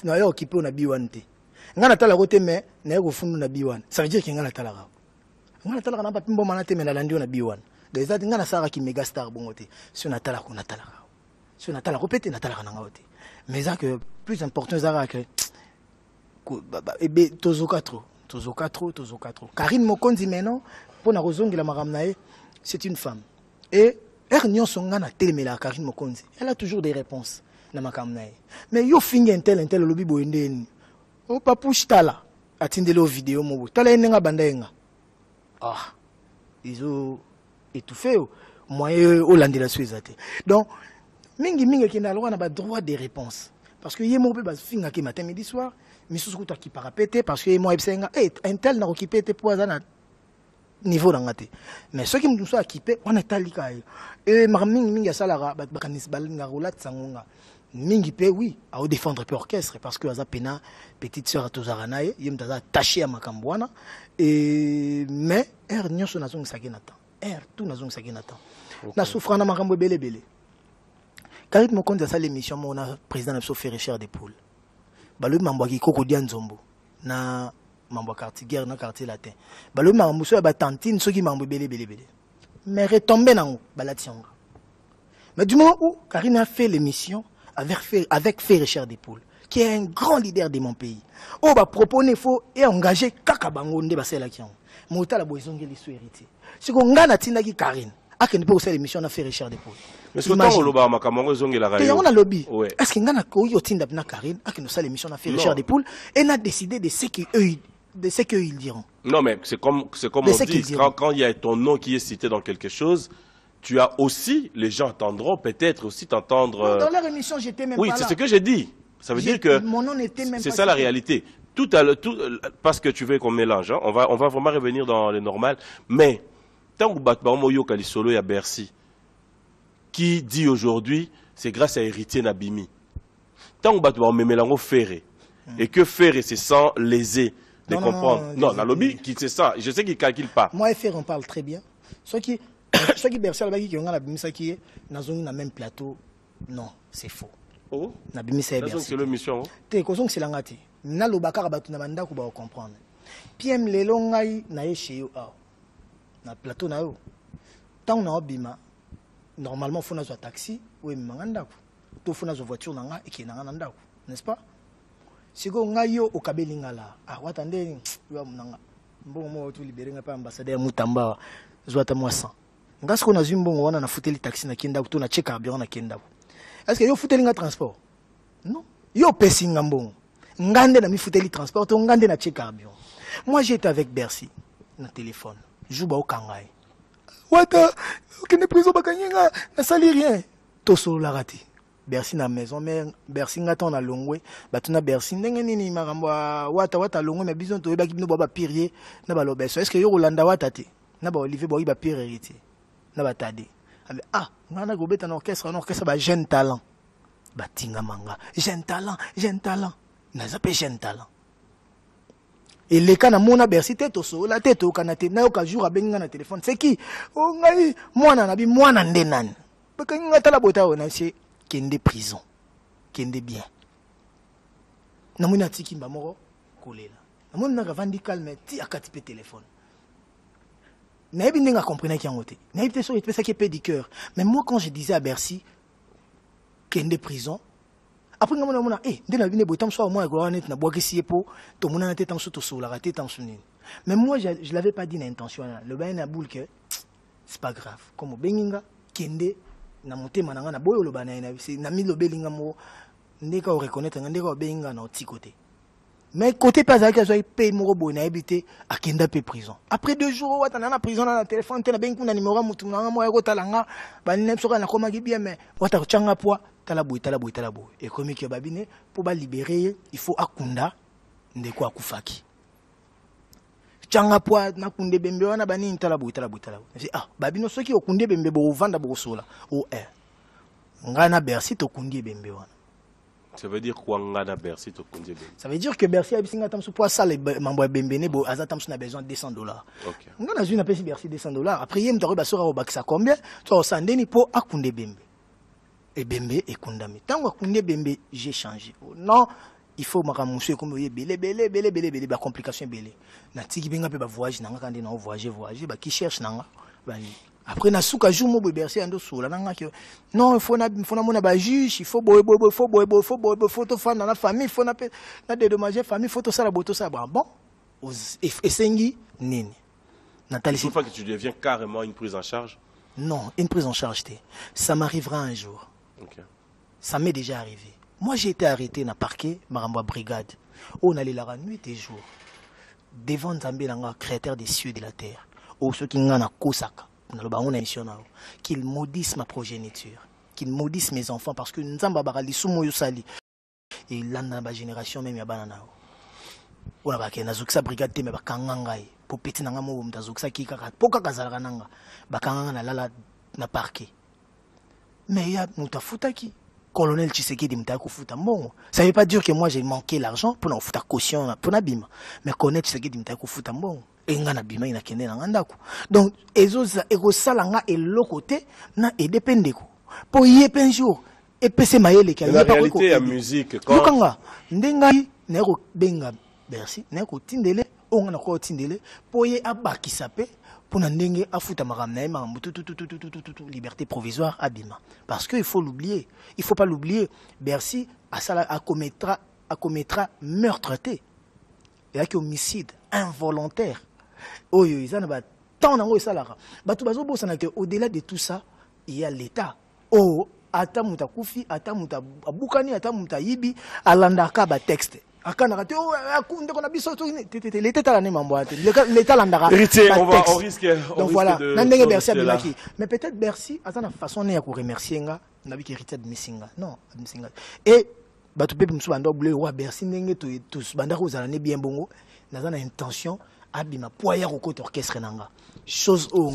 na ya occupé na biwante. Nga natala côté mais na au fond na biwan. Ça veut dire que nga natala ra. Nga natala na papi mo manate mais na landi na biwan. Des ça nga na sara ki méga star bongote. Si natala ko natala ra. Si natala répéter natala na ngote. Mais ça que plus important ça que ebe tozoka trop. Tozo 4. Karine Mokonzi maintenant, pour la raison de la maramnae, c'est une femme. Et Ernyon Songana telemela Karine Mokonzi. Elle a toujours des réponses na makamnae. Mais yo finge intel lobby boendeni. O papouche tala atindelo vidéo mobo. Tala enenga bandenga. Ah, ils ont étouffé moyen holandais la suezate. Donc mingi qui n'a droit na droit des réponses. Parce que yé mobe ba finga ki matin midi soir. Mais ce qui parapété parce que moi un tel n'a occupé tes poids à niveau d'angate. Mais ceux qui me sont équipés, on est talikai. Et marming minga salara bakanis balinga roulat sangonga. Mingi pe oui, à défendre peu orchestre parce que aza pena petite sœur à Tozaranae, yem taza taché à Makambwana et mais nyo so nazong sakinata. Tout nazong sakinata. Na souffrana makambo belé. Karit Mokonzi a sa l'émission mon président de Sofé Richard des Poules. Balo mambo ki koko dia nzombo na mambo quartier guerre na quartier latin balo mambo so ba tantine soki mambo belé mais retomber nango balatianga. Mais du moment où Karine a fait l'émission avec Ferré Richard des Poules qui est un grand leader de mon pays on va proposer faut et engager kaka bango nde basela kiango mota la boisonge les sous héritier si ko ngana tinda ki Karine akende pour faire l'émission na Ferré Richard des Poules. Mais ce temps où on a lobby. Est-ce qu'il y a un Karine qui nous a l'émission à faire Richard des Poules et n'a décidé de ce qu'ils diront. Non, mais c'est comme on dit, quand il y a ton nom qui est cité dans quelque chose, tu as aussi, les gens entendront peut-être aussi t'entendre. Dans leur émission, j'étais même pas là. Oui, c'est ce que j'ai dit. Ça veut dire que mon nom n'était même pas. C'est ça la réalité. Parce que tu veux qu'on mélange, hein, on va vraiment revenir dans le normal. Mais tant que Batbaomoyo Kalisolo et à Bercy, qui dit aujourd'hui, c'est grâce à Héritier Nabimi. Tant que on me mélange Ferré, et que Ferré se sent lésé de comprendre. Non, dans le lobby, c'est ça. Je sais qu'il ne calcule pas. Moi et Ferré, on parle très bien. Ceux qui Bercy là qui ont la bimisa qui est dans un même plateau, non, c'est faux. Oh. Na bimisa Bercy. C'est le mission. Te ko song selangati. Na lo bakara batu na manda ko ba comprendre. PM lelo ngai na ye chez yo a. Na plateau na yo. Tant na obima. Normalement faut na zo taxi ou manganda ko. To faut na zo voiture na nga et na nanda ko, n'est-ce pas? Siko ngai yo o kabelinga la. Ah watande yo munanga. Mbongo mo tu libérer nga pa ambassadeur Mutamba. Zo ata moi 100. Ngas ko na zimbongo wana na futeli taxi na kenda ko to na check carburant na kenda ko. Est-ce que yo futeli nga transport? Non. Yo pesi nga mbongo. Ngande na mi futeli transport to ngande na check carburant. Moi j'étais avec Bercy na téléphone. Jouba au kangai. Wata okene prison bakanyenga na sali rien. To solo la raté. Bercy na maison mais Bercy ngata na longwe batuna Bercy ndenge nini makambo wata longwe mais bison to yebaki bino baba pirier na ba lobeso. Est-ce que yo Rolanda wata te? Na ba Olivier boyi ba pire héritier. Na ba tade. Ah, ngana go beta na orchestre ba jeune talent. Batinga manga, jeune talent. Naza pe jeune talent. Et les cas na mona Bercy tête au sol, la tête au canate, na yoka jour a benga na téléphone. C'est qui? Oh ngai, mwana na bi mwana ndenan. Baka ngata la bota ona c'est kende prison. Kende bien. Na mona tiki mbamoro kolela. Na mona na vandi calme ti akati pe téléphone. Naïbi n'a compris qui en côté. Naïbi était sûr il fait ça qui est pédicure. Mais moi quand je disais à Bercy kende prison. Après, je me dis, dès la vie, mais moi, je ne l'avais pas dit l'intention. Le bain na boule que c'est pas grave. Comme Benginga, Kende, na monté mananga na boyo le banana, c'est na mis le belinga mo, ndeka reconnaître, ndeka Benginga na petit côté. Mais côté pas avec ça, il paye mon robot, na habité à Kenda pe prison. Après 2 jours, on a prison dans le téléphone, on a bien qu'on a numéro mutu na mo ego talanga, ba nem soka na koma bien mais wata changa poa. Talabou. Et comme il y a babine, pour libérer, il faut akunda ndeko akufaki. Changa poa na kunde bembe wana bani talabou. Ah, babino soki okunde bembe bo vanda bo sola. O ngana Bercy to kundi bembe wana. Ça veut dire quoi ngana Bercy to kundi bembe? Ça veut dire que Bercy a bisinga tamsu poa sale mambo bembe ne bo azatamsu na besoin de $200. OK. Ngana zuna pesi Bercy $200. Après yem to ba sora o bakisa combien? To sandeni po akunde bembe. Et Bembe est condamné. Tant que Bembe, j'ai changé. Non, il faut que comme belé, bah complication belé. Na tiki benga pe ba voyage nanga quand na voyager, bah qui cherche nanga. Après na souka jour mo Bercy ando sola nanga que non, il faut na mona ba juge, il faut faut to fan na famille, faut na dédommager famille, faut to sala boto ça bon. Et sengi nini. Nathalie, une fois que tu deviens carrément une prise en charge. Non, une prise en charge, ça m'arrivera un jour. Okay. Ça m'est déjà arrivé. Moi, j'ai été arrêté dans le parquet, Maramba Brigade. On allait la nuit et jour. Devant Nzambe, créateur des cieux et de la terre. Ou ceux qui n'ont pas Kosaka, qu'ils maudissent ma progéniture, qu'ils maudissent mes enfants, parce que Nzamba Barali, Soumo Yosali, et là, dans la génération même, il y a banana. On a Nazuksa Brigade, mais Bakangangai, pour péter dans la Nazuksa qui kaka, pour Kakazalanga, Bakanga na parquet. Mais il y a Moutafutaki. Colonel Tshisekedi Mtako Futa Mbongo. Ça ne veut pas dire que moi j'ai manqué l'argent pour nous faire caution pour Nabima. Mais Colonel Tshisekedi Mtako Futa Mbongo. Et ngana bima ina kende na ngandako. Donc ezoza ekosalanga et l'autre côté na edependeko. Pour y est un jour et pese maele ki la réalité la musique quand Lukanga ndengai neko benga Bercy neko tindele ongana ko tindele pour y abakisa pe. Pour n'endenge afuta maramna liberté provisoire abima parce que il faut l'oublier, il faut pas l'oublier. Bercy commettra meurtre et qui homicide involontaire. Oyo izana ba tant nango esalara batu bazo bosana que au-delà de tout ça il y a l'état. Oh ata muta kufi ata muta abukani ata muta yibi alandaka ba texte. Héritier, on risque donc voilà, Bercy mais peut-être Bercy a une façon de remercier héritier de Missinga. Non, et Bercy tous bien bongo, une intention abima poya au côté orchestre nanga. Chose qu'on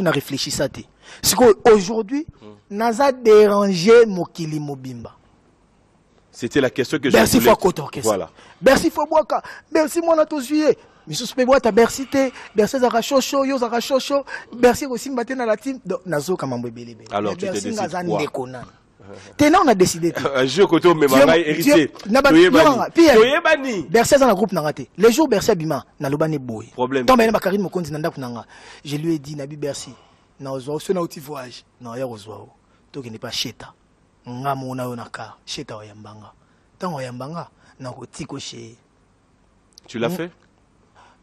a réfléchi ça té. C'est qu'aujourd'hui naza dérangé Mokili Mobimba. C'était la question que Bercy je voulais. Bercy faut Boaka. Bercy mon juillet. misusu pe boîte à Bercy te Bercy za chocho yo za chocho Bercy aussi mbaté na la team donc nazo kamambo ebele. Alors tu te décides quoi? Tena on a décidé. Un jeu côté au Memanga héritier. Bercy dans la groupe nangate. Les jours Bercy bima na lobane boy. Problème. Tombe na Karine Mokonzi na ndako nanga. Je lui ai dit Nabi Bercy. Na ozo so na outil voyage. Na ya ozo. To ke ne pas cheta. Nga mona yo na ka. Cheta wa yambanga. Tant wa yambanga na ko tiko chez. Tu l'as fait?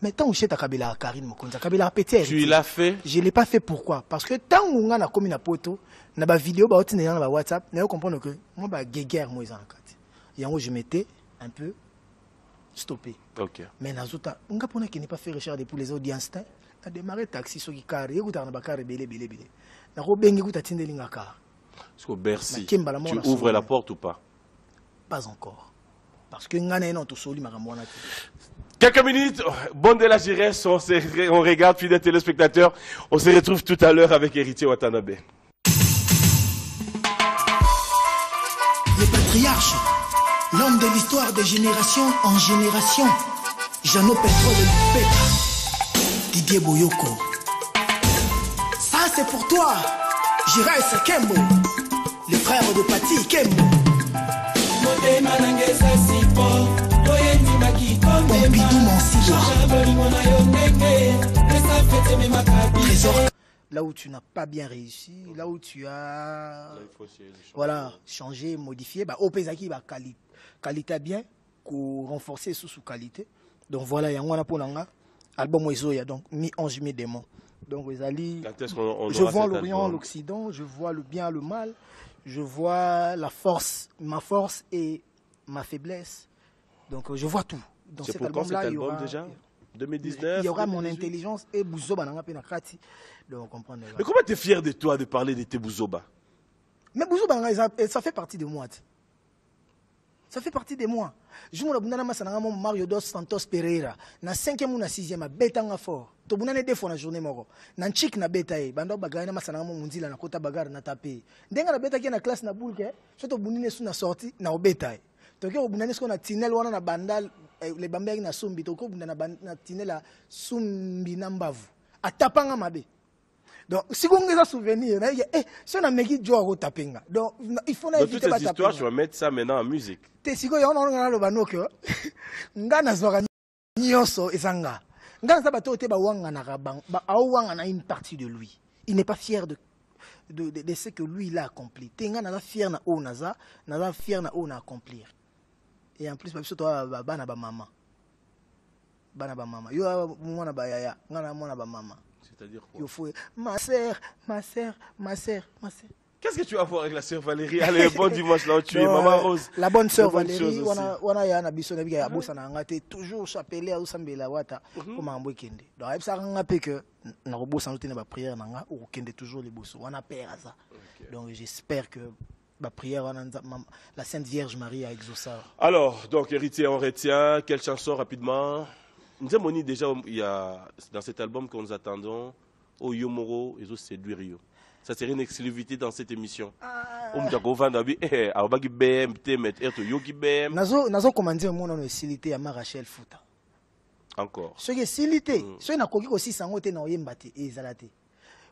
Mais tant cheta Kabila Karine Mokonzi. Kabila petit. Tu l'as fait? Je l'ai pas fait pourquoi? Parce que tant on a commis na poto na ba vidéo ba otine na ba WhatsApp, na comprendre que moi ba guéguerre moi en kati. Yango je m'étais un peu stoppé. OK. Mais nazota nga pona qui n'est pas fait recherche pour les audiences, a démarré taxi so ki car, yekuta na ba car belé. Na ko bengi kuta tindeli nga car. Est-ce que Bercy tu ouvres la porte ou pas? Pas encore. Parce que nga na non to soli makambo na. Quelques minutes, bon de la Giresse, on regarde, fidèles téléspectateurs. On se retrouve tout à l'heure avec Héritier Watanabe. Le patriarche, l'homme de l'histoire de génération en génération, Jeannot Pétrole Peta, Didier Boyoko. Ça c'est pour toi, Giresse Kembo, le frère de Pati Kembo. Trésor. Là où tu n'as pas bien réussi, là où tu as voilà, changé, modifié, bah, au Pezaki, bah, qualité bien, pour renforcer sous qualité. Donc voilà, il y a un pour album Oizoya, donc mi-ange, mi-démon. Donc je vois l'Orient, l'Occident, je vois le bien, le mal, je vois la force, ma force et ma faiblesse. Donc je vois tout. Dans cet album-là, il y aura déjà 2019. Il y aura 2018. Mon intelligence et Bouzoba n'a pas krati. Donc comprendre. Mais comment tu es fier de toi de parler de tes Bouzoba? Mais Bouzoba, ça fait partie de moi. Ça fait partie de moi. Je me rappelle Mario dos Santos Pereira. Na 5e ou na 6e, betanga fort. To bunane deux fois na journée moko. Na chik na betaye. Bando bagana masana munzila na kota bagar na tapé. Ndenga na beta ki na classe na boulke. Soto bunine su na sorti na obetaye. Toke obunane sko na tinel wana na bandal les bambeki na sumbi toko bundana na tinela sumbi na mbavu. Atapanga mabe. Donc, si vous avez un souvenir, si on a mis du jour à tapenga. Donc, il faut éviter de taper. Histoire, tu vas mettre ça maintenant en musique. Si vous avez un banoke, ngana zora nyonso ezanga. Ngana sabato te ba wanga na rabang, ba awanga na une partie de lui. Il n'est pas fier de ce que lui il a accompli. Tenga na fier na o naza, na fier na o na accomplir. Et en plus, ba biso to bana ba mama. Bana ba mama. Yo mwana ba yaya, ngana mwana ba mama. C'est-à-dire quoi? Ma sœur, ma sœur, ma sœur, ma sœur. Qu'est-ce que tu vas voir avec la sœur Valérie? Allez, bon dimanche là où tu es, Maman Rose. La bonne sœur Valérie, on a un abisso na biga bossa na ngate toujours chapeler au sambela wata comme un kende. Donc il ça ngapé que na bossa na tena ba prière na nga ou kende toujours les bosso. On a peur à ça. Donc j'espère que la prière la Sainte Vierge Marie a exaucé. Alors, donc héritier, on retient quelle chanson rapidement? Nous avons dit déjà, il y a dans cet album que nous attendons, au Yomoro et au Séduirio. Ça serait une exclusivité dans cette émission. Nazo commandé mon nom de silité à Marachel Fouta. Encore. Ce qui est silité, ce qui est aussi sans côté na oyembate et zalate.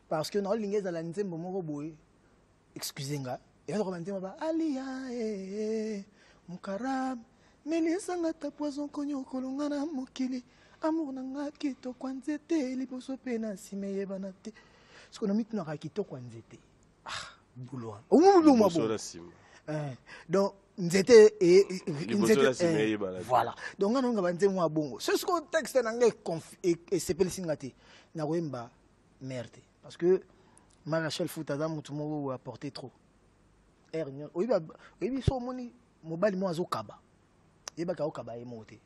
Parce que na lingé za la nzembo moko boye. Excusez-moi. Et on commandé ma ba alia mukaram melisanga ta poison konyo kolongana mokili. Amour nanga kito kwanzete liboso pena simeye banate. Ce qu'on a mis dans kito kwanzete. Ah, boulot. Donc nzete et nzete voilà. Donc on nga banze moi bongo. Ce contexte nanga et s'appelle singate. Na wemba merde parce que Marachel Fouta mutu mo apporter trop. Ernion. Oui so moni mobali mo azokaba. Yeba ka okaba emote.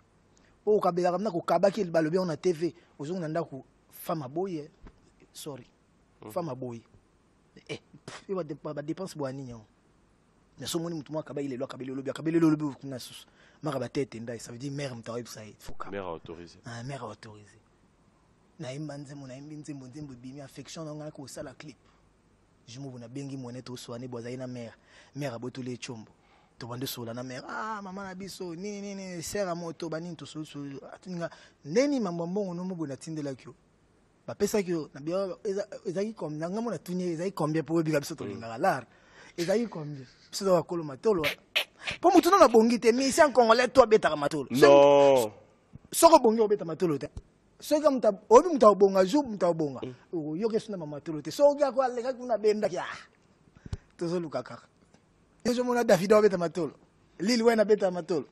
O kabela kamna ko kabaki balobi on a TV ozonga nanda ku femme boye sorry femme boye ba dépense bo aninyo na so moni mutu mo kabela ile lo kabela lobi kuna sus mara ba tete ndai ça veut dire mère mta website foka mère autorisée mère autorisée na imbanze mo na imbinze mbonzembo bimi affection ngana ko sala clip je mo bona bengi monete o soane boza ina mère abotole chombo to bande sola na mère ah maman na biso ni sera moto bani to so atinga neni mambo mbongo no mobona tindela kyo ba pesa kyo na bio ezaki comme na ngamo na tunye ezaki combien pour bika biso to lingala lar ezaki combien biso to bakolo matolo po mutu na bongi te mais c'est en congolais toi beta matolo non soko bongi obeta matolo te soki muta obi muta obonga zu muta obonga yo ke suna mama matolo te soki akwa leka kuna benda kya to zo lukaka je mona David obeta matolo Lil Wayne beta matolo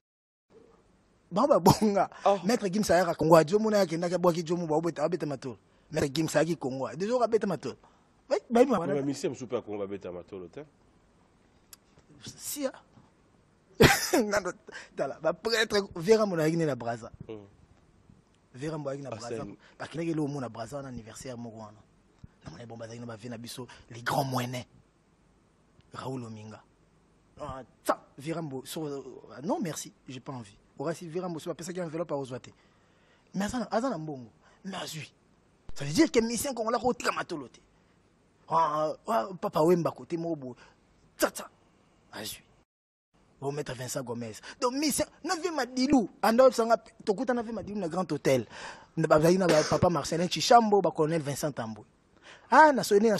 baba bonga maître Gims ayaka Kongo ajo mona yake ndaka bwaki jomu ba obeta matolo maître Gims ayaki Kongo dezo ka beta matolo ba ma mission me super Kongo beta matolo te si nando tala ba prêtre vera mona yaki na Braza vera mona yaki na Braza bakina lo mona Braza na anniversaire moko wana na mona bomba zaki na ba vina biso les grands moyens Raoul Ominga. Ça, Virambo, non merci, j'ai pas envie. Aura si Virambo, c'est pas ça qui est enveloppe à Oswate. Mais Azan Mbongo, mais Azui. Ça veut dire que mission qu'on l'a rôti comme Matolote. Papa Wemba côté Mobo. Ça, Azui. Au maître Vincent Gomez. Donc, mission, n'avait ma dilou. Ando, Tokuta n'avait ma dilou dans le grand hôtel. Papa Marcelin Chichambo, colonel Vincent Tambo. Ah, na sonné,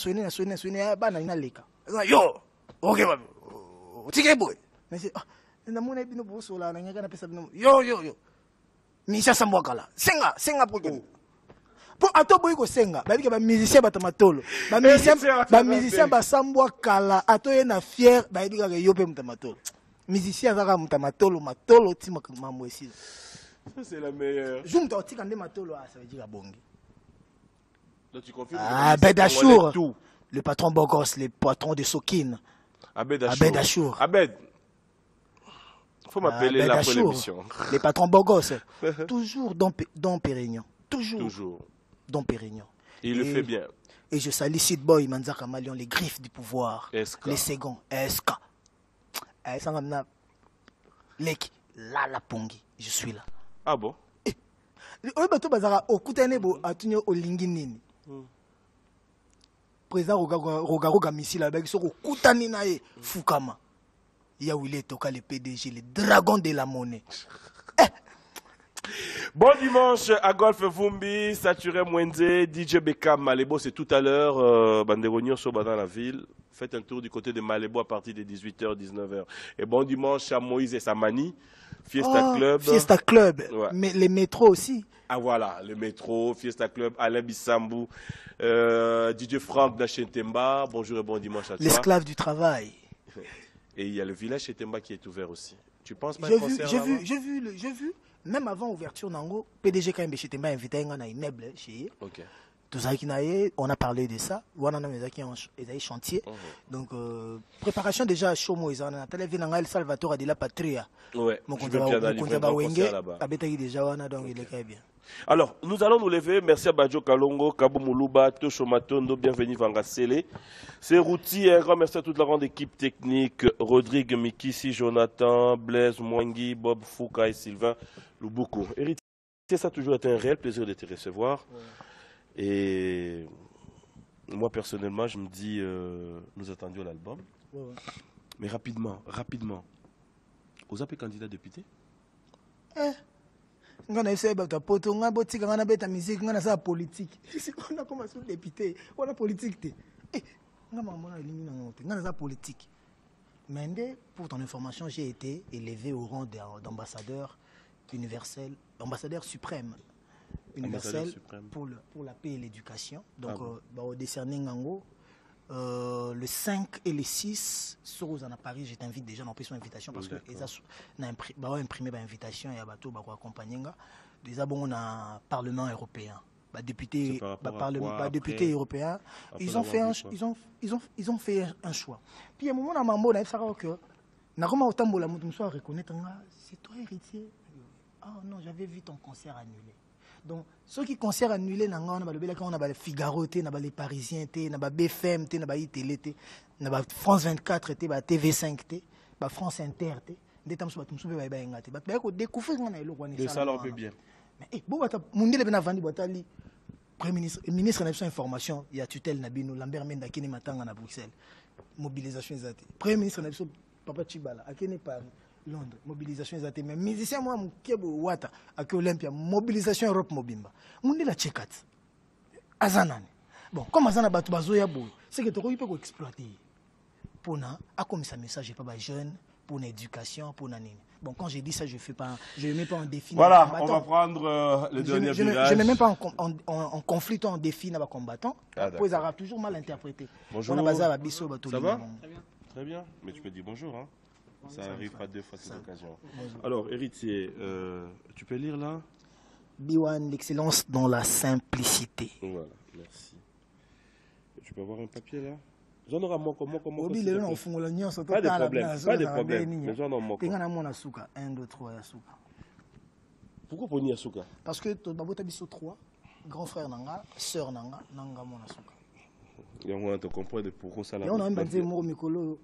bah, na leka. Yo! Ok, tike boy. Mais na mona bino boso la na ngaka na pesa bino. Yo. Misha sambwa kala. Senga pour que. Pour ato boy ko senga, ba bika ba musicien ba tamatolo. Ba musicien ba sambwa kala, ato ye na fier, ba bika ke yo pe mtamatolo. Musicien zaka mtamatolo, matolo tima mambo esi. Ça c'est la meilleure. Zoom ta tika ndé matolo ça veut dire bongi. Donc tu confirmes ah Bedachour. Le patron Bogos, le patron de Sokine. Abed Achour. Abed. Faut m'appeler là pour l'émission. Les patrons Bogos. Toujours dans Pérignon. Toujours. Dans Pérignon. Il le fait bien. Et je salue Sid Boy, Manzaka Malion, les griffes du pouvoir. Eska. Les seconds. Eska. Leki. La pongi. Je suis là. Ah bon? Oui, bateau bazara. Okutanebo, atunyo olinginini. Président Rogaroga Missile avec son Koutani nae Fukama. Ya où il est toka le PDG, le dragon de la monnaie. Bon dimanche à Golf Vumbi, Saturé Mwenze, DJ Beckham Malebo, c'est tout à l'heure. Banderognon sur dans la ville. Faites un tour du côté de Malebo à partir de 18h, 19h. Et bon dimanche à Moïse et Samani, Fiesta Club. Fiesta Club, ouais. Mais les métros aussi. Ah voilà, le métro, Fiesta Club, Alain Bissambou, DJ Franck d'Achentemba, bonjour et bon dimanche à toi. L'esclave du travail. Et il y a le village Chetemba qui est ouvert aussi. Tu penses pas J'ai vu, même avant ouverture Nango, PDG KMB Chetemba invité à immeuble chez. Ok. Tout ça qui on a parlé de ça. On a des chantiers. Donc, préparation déjà à Chomo, ils ont un Salvatore de la Patria. Ouais, mon alors, nous allons nous lever. Merci à Badjo Kalongo, Kabo Moulouba, Tosho Matondo, bienvenue Vangasele. C'est Routi, un grand merci à toute la grande équipe technique. Rodrigue, Mikisi, Jonathan, Blaise, Mwangi, Bob, Fouka et Sylvain Louboukou. Héritier, ça a toujours été un réel plaisir de te recevoir. Ouais. Et moi, personnellement, je me dis, nous attendions l'album. Ouais. Mais rapidement, vous avez candidat député? On a essayé de porter on a bête musique, on a ça politique. On a commencé à député, on a politique. On a ça politique. Mais pour ton information, j'ai été élevé au rang d'ambassadeur universel, ambassadeur suprême. Universel pour la paix et l'éducation. Donc, au décerné Ngango, le 5 et le 6, sur à Paris, je t'invite déjà, on pris son invitation parce que ils ont imprimé l'invitation et ils ont accompagné. Déjà, bon, on a un Parlement européen. Député européen, ils ont fait un choix. Puis, à un moment, on a reconnaître, c'est toi héritier. Ah non, j'avais vu ton concert annulé. Donc, ceux qui concert annulé, on a les Figaro, on a les Parisiens, on a BFM, on a ITL, on a France 24, on a TV5, on a France Inter. Et ça leur fait bien. Mais bon, Premier ministre, le ministre de l'information, il y a tutelle Nabino, Lambert Mendakini Matanga à Bruxelles. Mobilisation. Premier ministre Papa Chibala, à Kenya Paris, Londres, mobilisation des athées. Mais musicien, moi, Kebo Wata, à Olympia, mobilisation Europe Mobimba. Mon dit la Tchekat. Azanane. Bon, comme Azana Batubazo Yabo, c'est que tu peux exploiter. Pour na, à comme ça message, pas jeune, pour l'éducation, pour nanine. Bon, quand j'ai dit ça, je ne mets pas en défi. Voilà, on va prendre le dernier virage. Je ne mets même pas en conflit, en défi, dans combattant. Pour les Arabes, toujours mal interprété. Bonjour. Ça va? Très bien. Mais tu peux dire bonjour. Hein. Ça arrive pas 2 fois cette occasion. Alors, héritier, tu peux lire là? Biwan, l'excellence dans la simplicité. Voilà, merci. Tu peux avoir un papier là? J'en aurai mon comment pas de problème, mais j'en ai mon 1, 2, 3, pourquoi pour ni asuka? Parce que tu as 3, grand frère nanga, sœur nanga, nanga mon asuka. Et on te comprend de pourquoi ça la. Et on a même dit mot mikolo.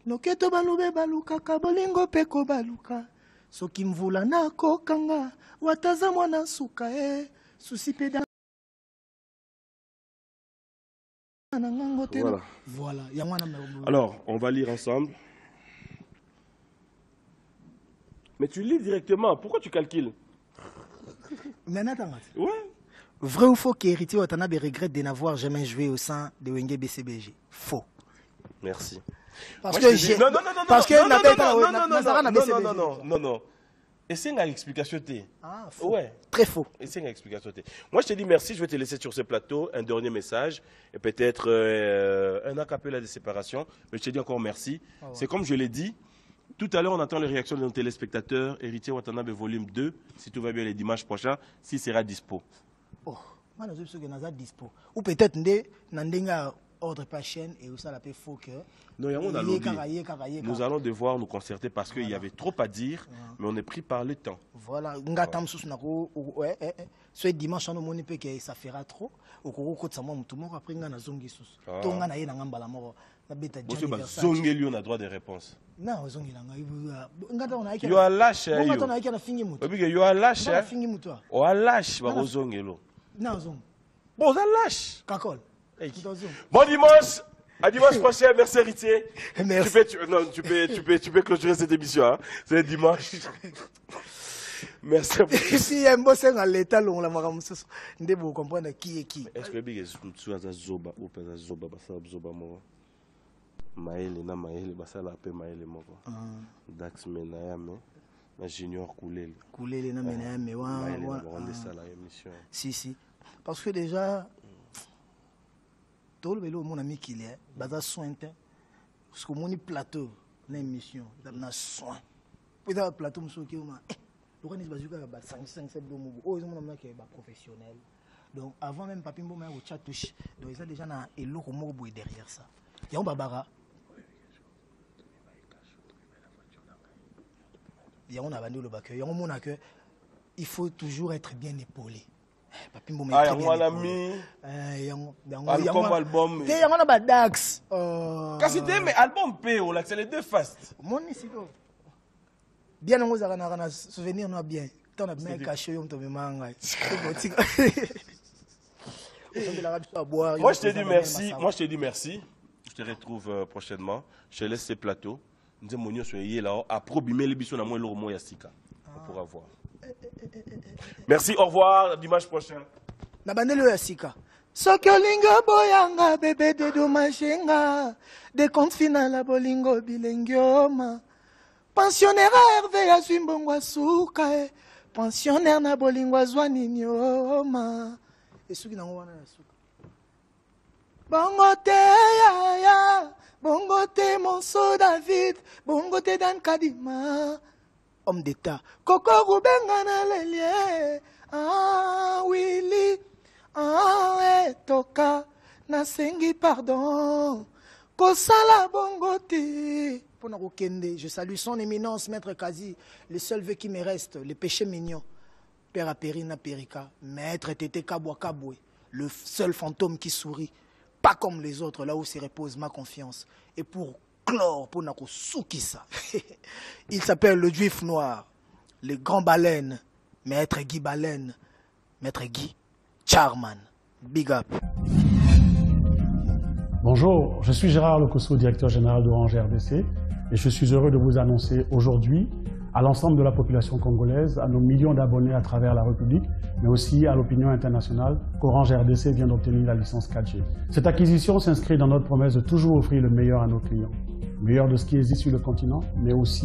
Noketo balube baluka kabolingo peko baluka. Soki mvula na kokanga, wataza mwana suka susi peda. Voilà. Alors, on va lire ensemble. Mais tu lis directement. Pourquoi tu calcules? Ouais. Vrai ou faux qu'Héritier Watanabe regrette de n'avoir jamais joué au sein de Wenge BCBG? Faux. Merci. Parce que j'ai. Non. Parce que non. Et c'est une explication. Ah, faux. Ouais. Très faux. Et c'est une explication. Moi, je te dis merci. Je vais te laisser sur ce plateau. Un dernier message. Et peut-être un acapella de séparation. Mais je te dis encore merci. Ah ouais. C'est comme je l'ai dit. Tout à l'heure, on attend les réactions de nos téléspectateurs. Héritier Watanabe volume 2. Si tout va bien, les dimanches prochains. S'il sera dispo. Oh, moi, je suis dispo. Ou peut-être, Nandenga. Ordre pas chaîne et où ça la paix faux que non, nous allons devoir nous concerter parce qu'il y avait trop à dire, mais on est pris par le temps. Voilà, ce dimanche on a que ça fera trop au cours de ça moi tout le monde après ngana zongi sus to ngana yena ngambala moko na beta zongi on a droit de réponse. Non, zongi langa ngata on a yo lâche yo ngata on a na fingi mutu parce que yo lâche fingi mutu o lâche ba zongelo non zong bon ça lâche kakol. Bon dimanche, à dimanche prochain, merci héritier. Merci. Tu peux clôturer cette émission, hein. C'est dimanche. Merci à vous. Si il y a un boss à l'état, on l'a marre, vous comprenez qui est qui. Est-ce que tu as un zoba ou pas un zoba, zoba moi. Maël na Maël, basa la paix Maël moi. Dax menayame, na junior coulé. Coulé na menayame, wa. On est ça la émission. Si. Parce que déjà. Mon ami qui est basa soin parce que mon plateau l'émission na soin puis dans plateau monsieur qui ma le connais bazuka ba 5 bomo oh ils mon qui est professionnel donc avant même papi mbo au chat touche donc ils ont déjà na eloko moko boy derrière ça ya on babara ya on a vendu le bac ya on mona que il faut toujours être bien épaulé. Mon ami. Album. Il y a un Dax. Mais album P.O. C'est les deux faces. Mon ici. Bien, on a un souvenir, on a bien. On a bien caché, on te met manga. Moi, je te dis merci. Je te retrouve prochainement. Je te laisse ces plateaux. Nous sommes là. Après, les bisous, on a moins l'euro, Yassika. On pourra voir. Merci, au revoir, dimanche prochain. Nabandelo Yassika. Sokolingo boyanga bébé de domagenga. Des comptes final bolingo bilengioma. Pensionnaire Hervé Azumbongwa Souka. Pensionnaire na bolingo Zwani Nyoma. Et ceux qui n'ont pas Souka. Bongote ya. Bongote Monso David. Bongote Dan Kadima. Homme d'État. Coco Rubenga na lelie. Ah, Willy. Ah, Toka. Nasengi pardon. Kosala bongote. Pona Rokende. Je salue son éminence, Maître Kazi. Le seul vœu qui me reste, le péché mignon. Père Apérina Perika. Maître Tété Kabwa Kabwe. Le seul fantôme qui sourit. Pas comme les autres, là où se repose ma confiance. Et pour clore pour nako soukisa. Il s'appelle le juif noir, le grand baleine, Maître Guy Baleine, Maître Guy Charman. Big up. Bonjour, je suis Gérard Locosso, directeur général d'Orange RDC. Et je suis heureux de vous annoncer aujourd'hui, à l'ensemble de la population congolaise, à nos millions d'abonnés à travers la République, mais aussi à l'opinion internationale, qu'Orange RDC vient d'obtenir la licence 4G. Cette acquisition s'inscrit dans notre promesse de toujours offrir le meilleur à nos clients. Le meilleur de ce qui existe sur le continent, mais aussi